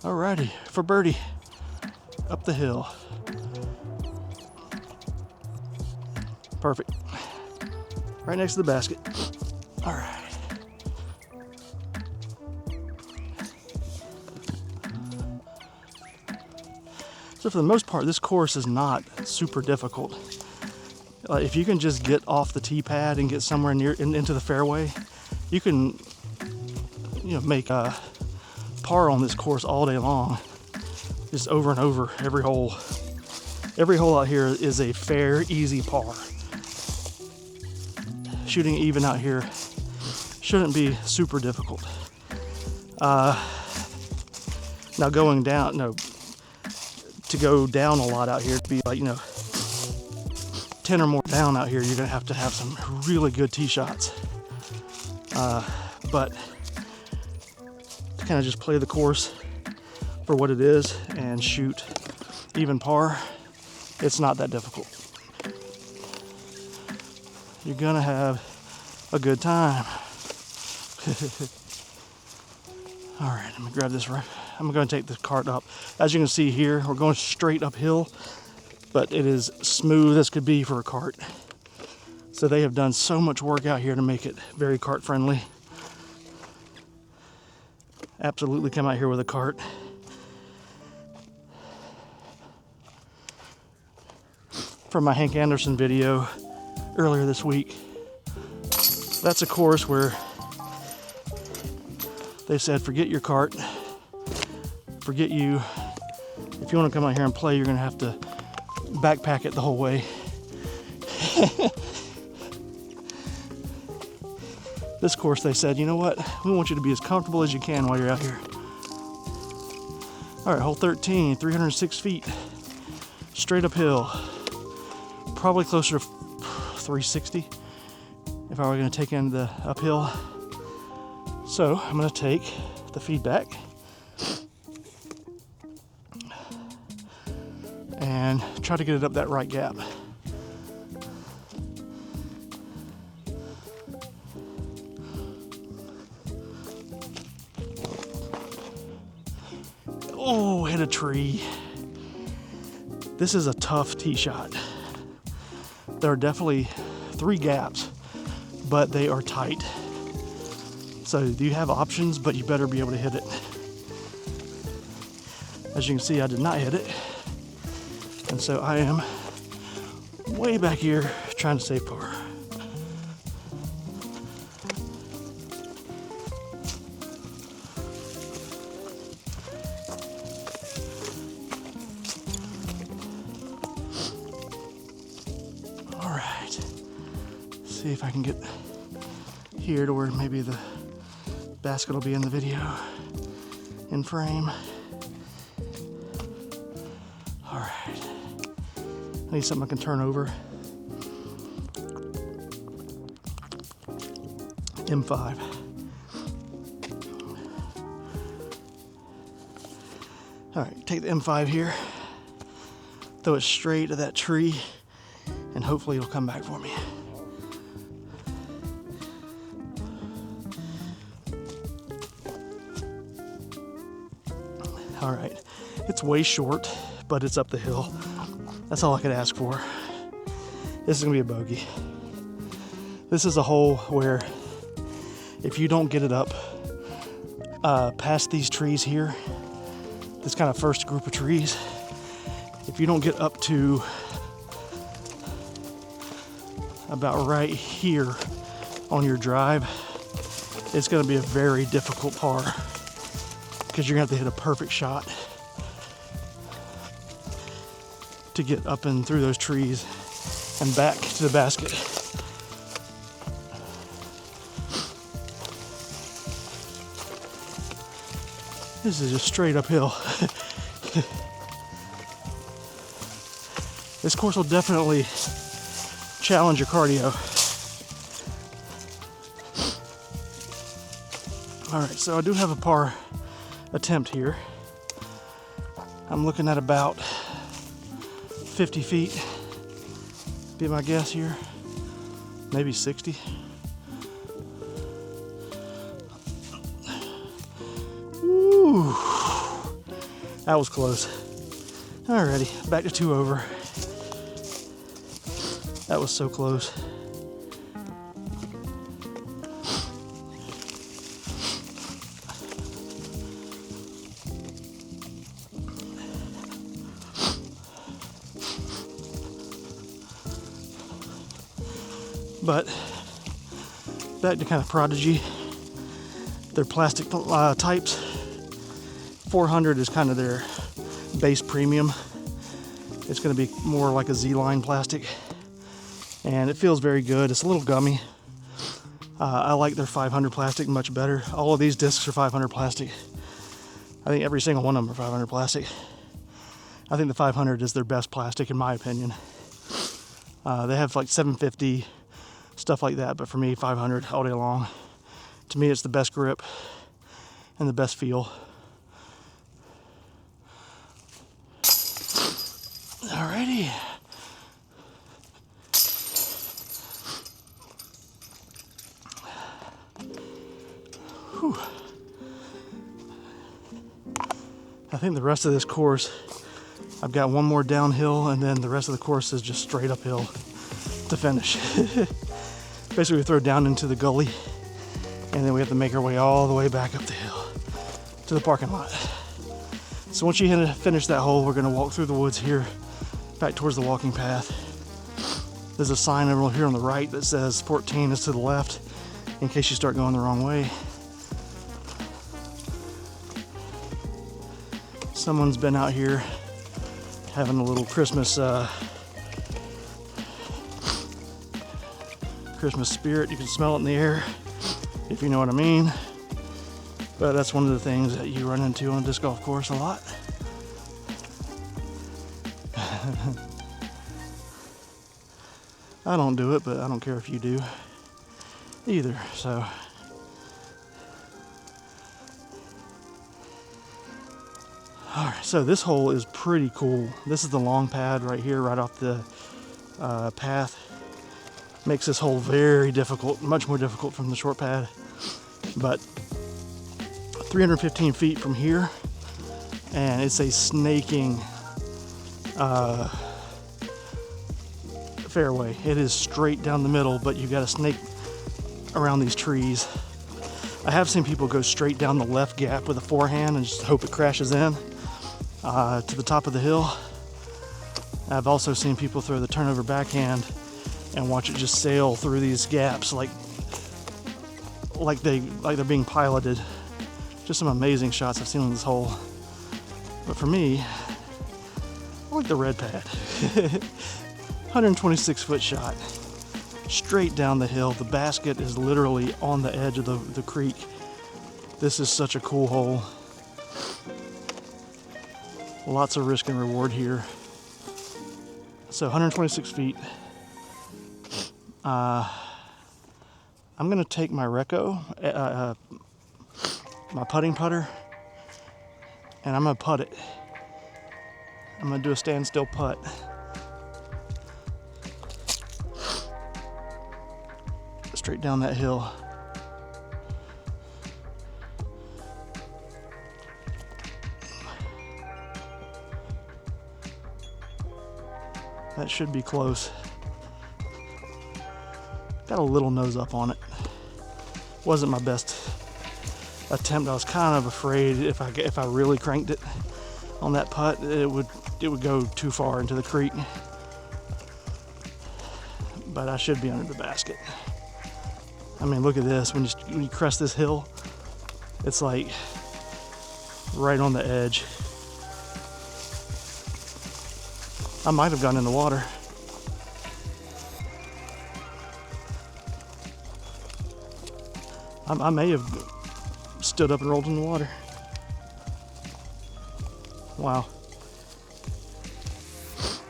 Alrighty, for birdie, up the hill. Perfect. Right next to the basket. All right. So for the most part, this course is not super difficult. If you can just get off the tee pad and get somewhere near into the fairway, you can, make a par on this course all day long, just over and over every hole. Every hole out here is a fair, easy par. Shooting even out here shouldn't be super difficult. Now going down, to go down a lot out here, to be like, 10 or more down out here, you're gonna have to have some really good tee shots. But to kind of just play the course for what it is and shoot even par, it's not that difficult. You're gonna have a good time. All right, I'm gonna grab this right. I'm gonna take the cart up. As you can see here, we're going straight uphill, but it is smooth as could be for a cart. So they have done so much work out here to make it very cart friendly. Absolutely come out here with a cart. From my Hank Anderson video earlier this week, that's a course where they said, forget your cart, forget you. If you want to come out here and play, you're going to have to backpack it the whole way. This course, they said, you know what? We want you to be as comfortable as you can while you're out here. All right, hole 13, 306 feet, straight uphill. Probably closer to 360 if I were going to take in the uphill. So I'm going to take the feedback and try to get it up that right gap. Oh, hit a tree. This is a tough tee shot. There are definitely 3 gaps, but they are tight. So you have options, but you better be able to hit it. As you can see, I did not hit it. And so I am way back here trying to save par. All right, see if I can get here to where maybe the basket will be in the video in frame. All right, I need something I can turn over. M5. All right, take the M5 here, throw it straight at that tree, and hopefully it'll come back for me. All right, it's way short, but it's up the hill. That's all I could ask for. This is gonna be a bogey. This is a hole where if you don't get it up past these trees here, this kind of first group of trees, if you don't get up to about right here on your drive, it's gonna be a very difficult par, because you're gonna have to hit a perfect shot to get up and through those trees and back to the basket. This is just straight uphill. This course will definitely challenge your cardio. All right, so I do have a par attempt here. I'm looking at about 50 feet, be my guess here, maybe 60. Ooh, that was close. Alrighty, back to 2 over. That was so close. But back to kind of Prodigy. Their plastic types. 400 is kind of their base premium. It's going to be more like a Z-line plastic, and it feels very good. It's a little gummy. I like their 500 plastic much better. All of these discs are 500 plastic. I think every single one of them are 500 plastic. I think the 500 is their best plastic in my opinion. They have like 750, stuff like that, but for me, 500 all day long. To me, it's the best grip and the best feel. Alrighty. Whew. I think the rest of this course, I've got one more downhill, and then the rest of the course is just straight uphill to finish. Basically, we throw down into the gully, and then we have to make our way all the way back up the hill to the parking lot. So once you finish that hole, we're going to walk through the woods here, back towards the walking path. There's a sign over here on the right that says 14 is to the left, in case you start going the wrong way. Someone's been out here having a little Christmas spirit. You can smell it in the air, if you know what I mean. But that's one of the things that you run into on a disc golf course a lot. I don't do it, but I don't care if you do either, so. Alright, so this hole is pretty cool. This is the long pad right here, right off the path. Makes this hole very difficult, much more difficult from the short pad. But 315 feet from here, and it's a snaking fairway. It is straight down the middle, but you got to snake around these trees. I have seen people go straight down the left gap with a forehand and just hope it crashes in to the top of the hill. I've also seen people throw the turnover backhand and watch it just sail through these gaps like they're being piloted. Just some amazing shots I've seen on this hole. But for me, I like the red pad. 126 foot shot, straight down the hill. The basket is literally on the edge of the creek. This is such a cool hole. Lots of risk and reward here. So 126 feet. I'm gonna take my Recco, my putting putter, and I'm gonna putt it. I'm gonna do a standstill putt. Straight down that hill. That should be close. Got a little nose up on it. Wasn't my best attempt. I was kind of afraid if I really cranked it on that putt, it would go too far into the creek. But I should be under the basket. I mean, look at this. When you crest this hill, it's like right on the edge. I might have gone in the water. I may have stood up and rolled in the water. Wow.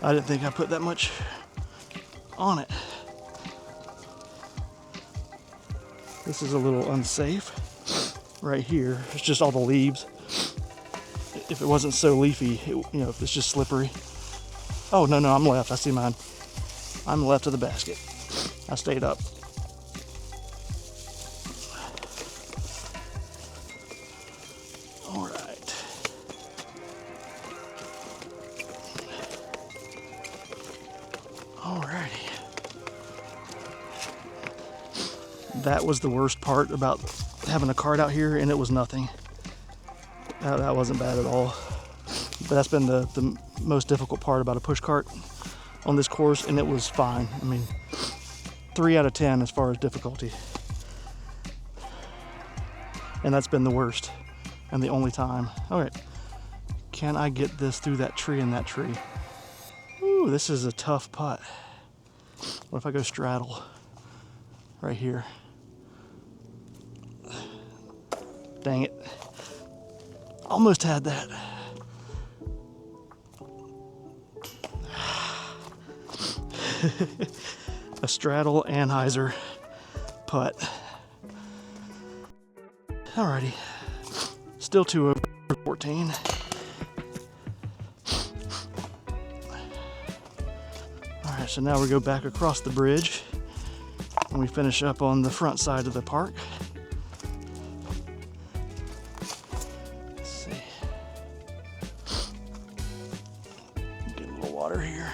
I didn't think I put that much on it. This is a little unsafe right here. It's just all the leaves. If it wasn't so leafy, if it's just slippery. Oh, no, I'm left. I see mine. I'm left of the basket. I stayed up. All right. Alrighty. That was the worst part about having a cart out here, and it was nothing. That wasn't bad at all. But that's been the most difficult part about a push cart on this course, and it was fine. I mean, 3 out of 10 as far as difficulty. And that's been the worst and the only time. All right, can I get this through that tree and that tree? Ooh, this is a tough putt. What if I go straddle right here? Dang it. Almost had that. A straddle anhyzer putt. Alrighty. Still 2 over 14. Alright, so now we go back across the bridge and we finish up on the front side of the park. Let's see. Get a little water here.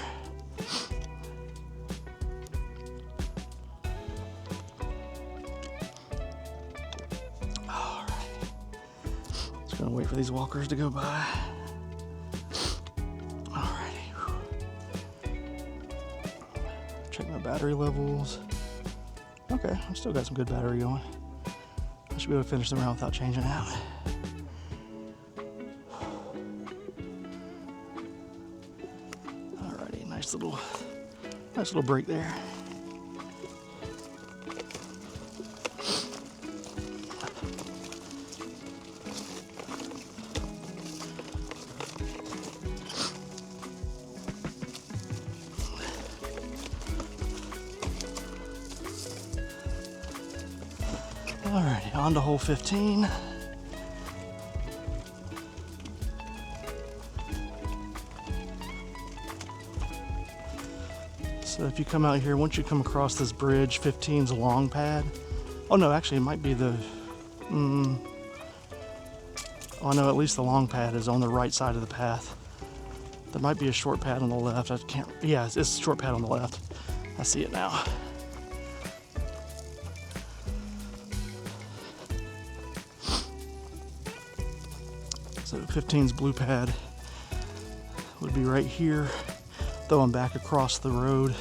Gonna wait for these walkers to go by. Alrighty. Check my battery levels. Okay, I've still got some good battery going. I should be able to finish the round without changing out. Alrighty, nice little break there. Alrighty, on to hole 15. So if you come out here, once you come across this bridge, 15's a long pad. Oh no, actually it might be the, oh no, at least the long pad is on the right side of the path. There might be a short pad on the left. I can't, yeah, it's a short pad on the left. I see it now. So 15's blue pad would be right here, throwing back across the road,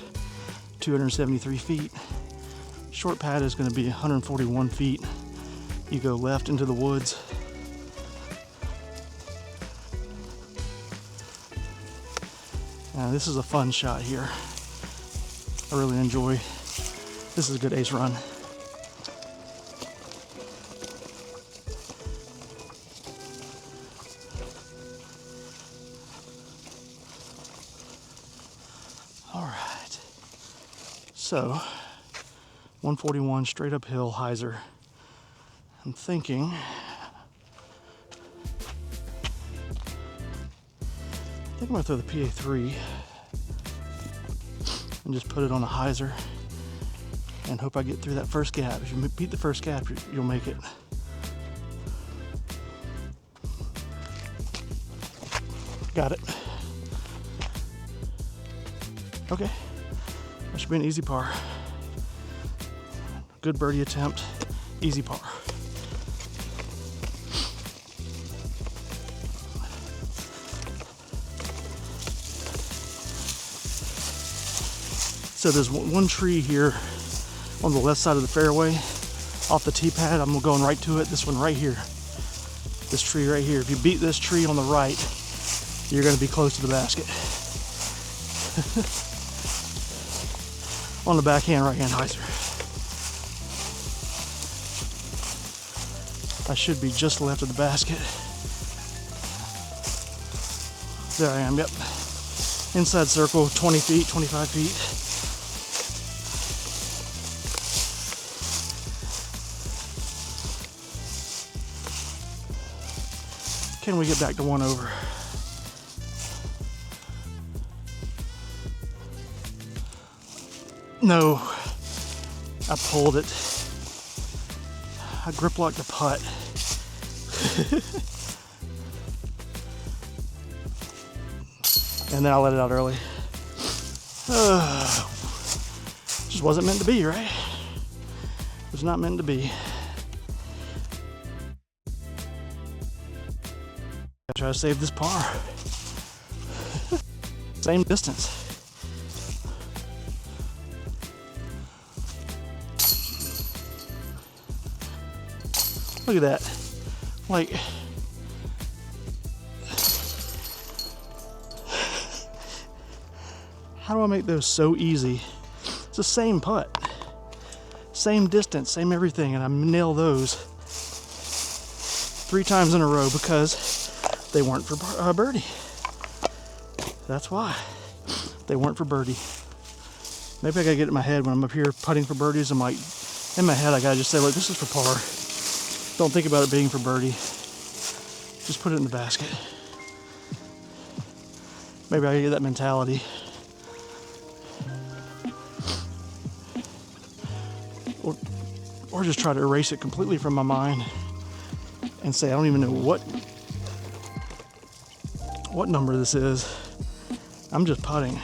273 feet. Short pad is going to be 141 feet. You go left into the woods. Now this is a fun shot here. I really enjoy. This is a good ace run. So, 141 straight uphill hyzer. I'm thinking I'm gonna throw the PA3 and just put it on a hyzer and hope I get through that first gap. If you beat the first gap, you'll make it. Got it. Okay. That should be an easy par. Good birdie attempt, easy par. So there's one tree here on the left side of the fairway off the tee pad. I'm going right to it. This one right here. This tree right here. If you beat this tree on the right, you're going to be close to the basket. On the backhand, right hand hyzer. I should be just left of the basket. There I am, yep. Inside circle, 20 feet, 25 feet. Can we get back to 1 over? No, I pulled it. I grip locked the putt. And then I let it out early. Just wasn't meant to be, right? was not meant to be. I try to save this par. Same distance. Look at that. Like, how do I make those so easy? It's the same putt, same distance, same everything, and I nail those 3 times in a row because they weren't for birdie. That's why. They weren't for birdie. Maybe I gotta get it in my head when I'm up here putting for birdies. I'm like, in my head, I gotta just say, look, this is for par. Don't think about it being for birdie. Just put it in the basket. Maybe I get that mentality. Or just try to erase it completely from my mind and say, I don't even know what number this is. I'm just putting.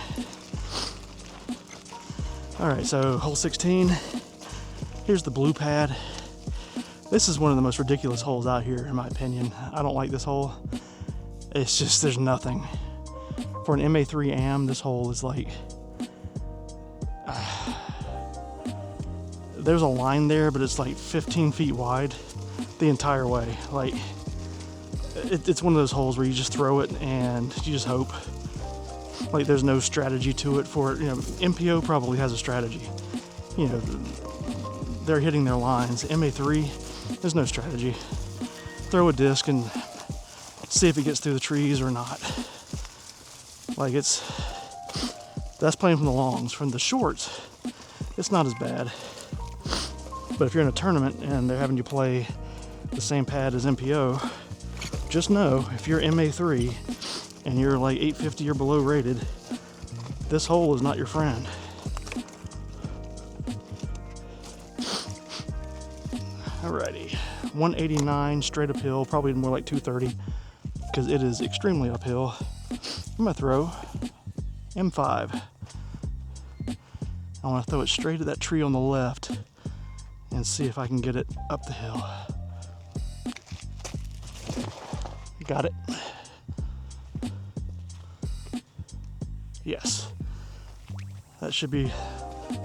All right, so hole 16. Here's the blue pad. This is one of the most ridiculous holes out here, in my opinion. I don't like this hole. It's just, there's nothing. For an MA3 AM, this hole is like, there's a line there, but it's like 15 feet wide the entire way. Like, it's one of those holes where you just throw it and you just hope. Like, there's no strategy to it for it. You know, MPO probably has a strategy. You know, they're hitting their lines. MA3, there's no strategy. Throw a disc and see if it gets through the trees or not. Like, that's playing from the longs. From the shorts, it's not as bad. But if you're in a tournament and they're having you play the same pad as MPO, just know if you're MA3 and you're like 850 or below rated, this hole is not your friend. Alrighty, 189 straight uphill, probably more like 230 because it is extremely uphill. I'm gonna throw M5. I want to throw it straight at that tree on the left and see if I can get it up the hill. Got it. Yes. That should be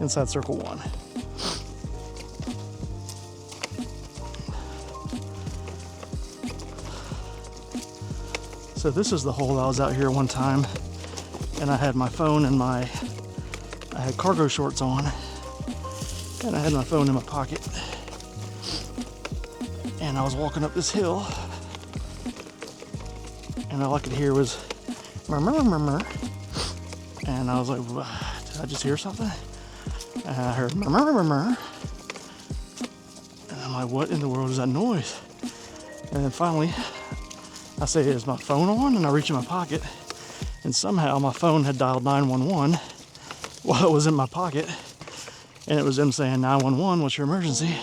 inside circle 1. So this is the hole I was out here one time, and I had my phone and I had cargo shorts on, and I had my phone in my pocket, and I was walking up this hill, and all I could hear was murmur, murmur, and I was like, did I just hear something? And I heard murmur, murmur, and I'm like, what in the world is that noise? And then finally, I say, is my phone on? And I reach in my pocket, and somehow my phone had dialed 911 while it was in my pocket, and it was them saying, 911, what's your emergency?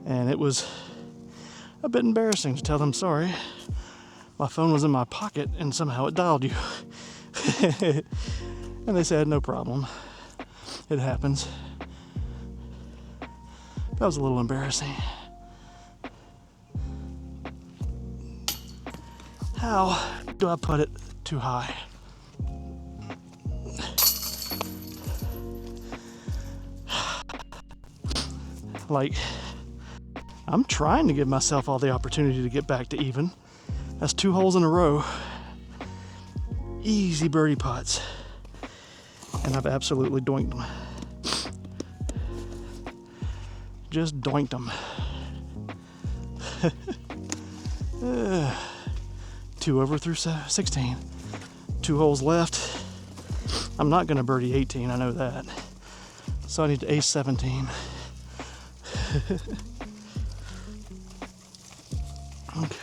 And it was a bit embarrassing to tell them, sorry, my phone was in my pocket and somehow it dialed you. And they said, no problem, it happens. That was a little embarrassing. How do I put it too high? Like, I'm trying to give myself all the opportunity to get back to even. That's 2 holes in a row. Easy birdie putts. And I've absolutely doinked them. Just doinked them. 2 over through 16. 2 holes left. I'm not gonna birdie 18, I know that. So I need to ace 17. Okay.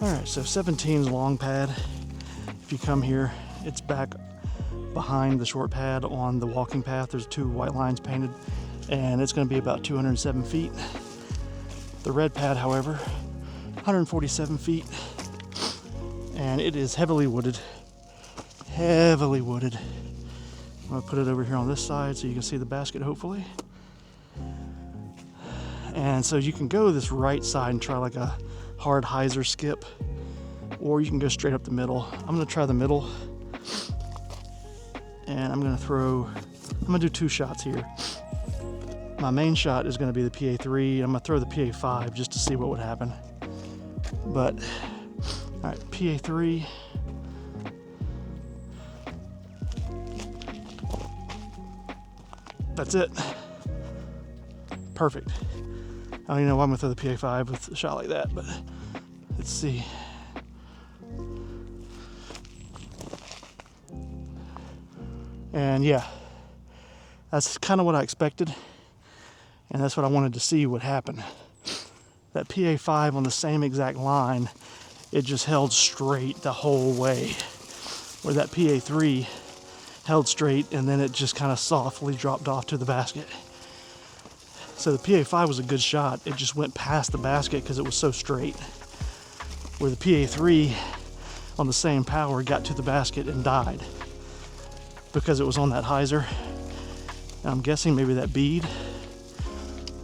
All right, so 17's long pad. If you come here, it's back behind the short pad on the walking path. There's 2 white lines painted, and it's going to be about 207 feet. The red pad, however, 147 feet, and it is heavily wooded. Heavily wooded. I'm going to put it over here on this side so you can see the basket, hopefully. And so you can go this right side and try like a hard hyzer skip, or you can go straight up the middle. I'm going to try the middle, and I'm going to do 2 shots here. My main shot is going to be the PA3. I'm going to throw the PA5 just to see what would happen. But, all right, PA3. That's it. Perfect. I don't even know why I'm going to throw the PA5 with a shot like that, but let's see. And yeah, that's kind of what I expected, and that's what I wanted to see would happen. That PA5 on the same exact line, it just held straight the whole way, where that PA3 held straight and then it just kind of softly dropped off to the basket. So the PA5 was a good shot. It just went past the basket because it was so straight, where the PA3 on the same power got to the basket and died because it was on that hyzer. And I'm guessing maybe that bead,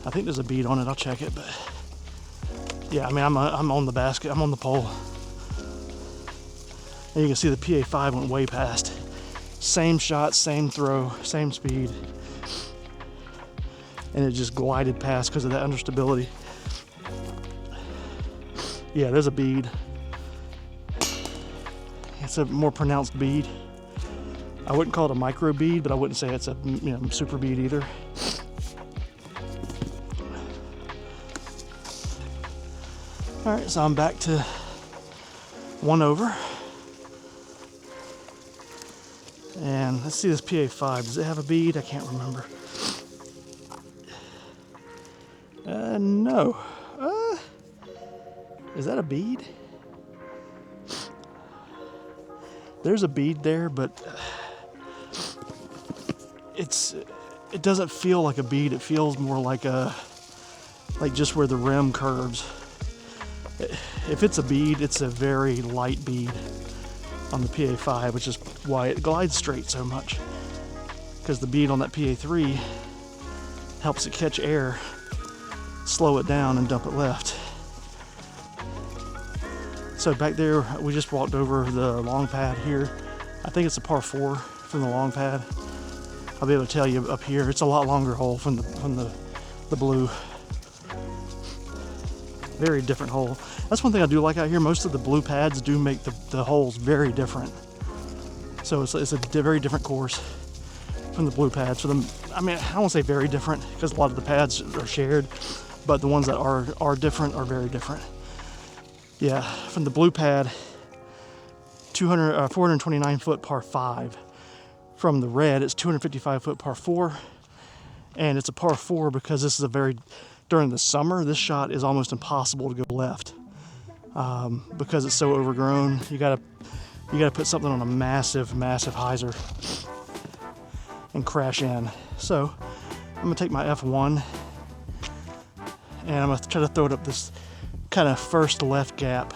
I think there's a bead on it, I'll check it, but yeah, I mean, I'm on the basket, I'm on the pole. And you can see the PA5 went way past. Same shot, same throw, same speed. And it just glided past because of that understability. Yeah, there's a bead. It's a more pronounced bead. I wouldn't call it a micro bead, but I wouldn't say it's a super bead either. All right, so I'm back to 1 over. And let's see this PA5. Does it have a bead? I can't remember. No. Is that a bead? There's a bead there, but it doesn't feel like a bead. It feels more like just where the rim curves. If it's a bead, it's a very light bead on the PA5, which is why it glides straight so much. Because the bead on that PA3 helps it catch air, slow it down, and dump it left. So back there, we just walked over the long pad here. I think it's a par 4 from the long pad. I'll be able to tell you up here. It's a lot longer hole from the blue. Very different hole. That's one thing I do like out here. Most of the blue pads do make the holes very different. So it's a very different course from the blue pads. I mean, I won't say very different because a lot of the pads are shared, but the ones that are different are very different. Yeah, from the blue pad, 429 foot par 5. From the red, it's 255 foot par 4, and it's a par 4 because this is during the summer, this shot is almost impossible to go left because it's so overgrown. You gotta put something on a massive hyzer and crash in. So I'm gonna take my F1 and I'm gonna try to throw it up this kind of first left gap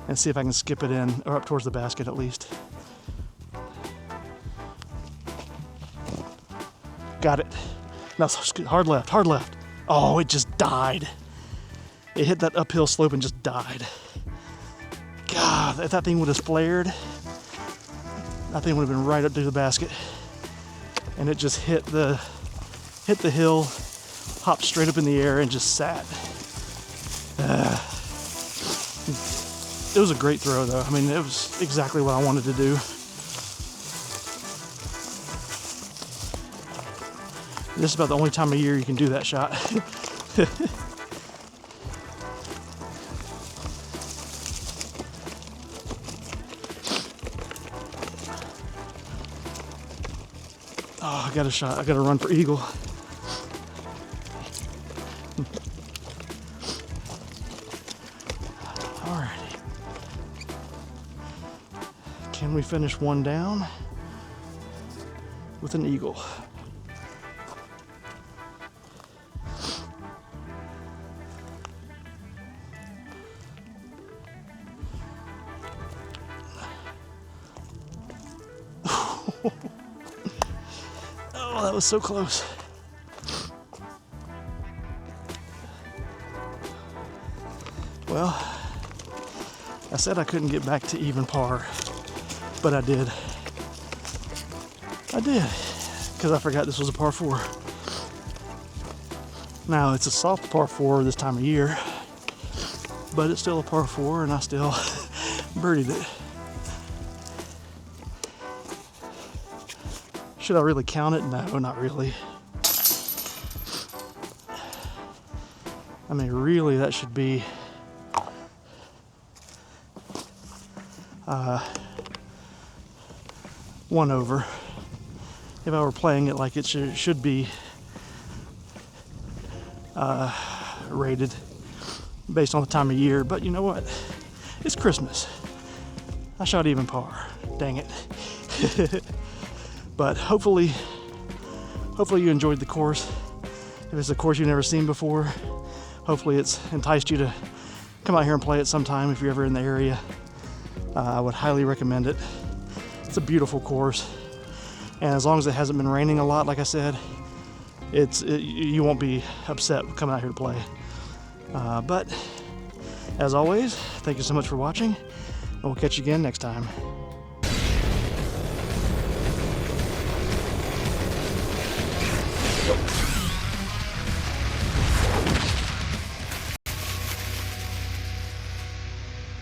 and see if I can skip it in, or up towards the basket at least. Got it. Now hard left. Oh, it just died. It hit that uphill slope and just died. God, if that thing would have flared, that thing would have been right up to the basket. And it just hit the hill, hopped straight up in the air and just sat. It was a great throw though. I mean, it was exactly what I wanted to do. This is about the only time of year you can do that shot. Oh, I got a shot. I got to run for eagle. Alrighty. Can we finish one down? with an eagle. Oh, that was so close. Well, I said I couldn't get back to even par, but I did. I did, because I forgot this was a par 4. Now, it's a soft par 4 this time of year, but it's still a par 4, and I still birdied it. Should I really count it? No, not really. I mean, really, that should be one over. If I were playing it like it should be rated based on the time of year. But you know what? It's Christmas. I shot even par. Dang it. But hopefully you enjoyed the course. If it's a course you've never seen before, hopefully it's enticed you to come out here and play it sometime if you're ever in the area. I would highly recommend it. It's a beautiful course, and as long as it hasn't been raining a lot, like I said, you won't be upset coming out here to play. But as always, thank you so much for watching, and we'll catch you again next time. Go.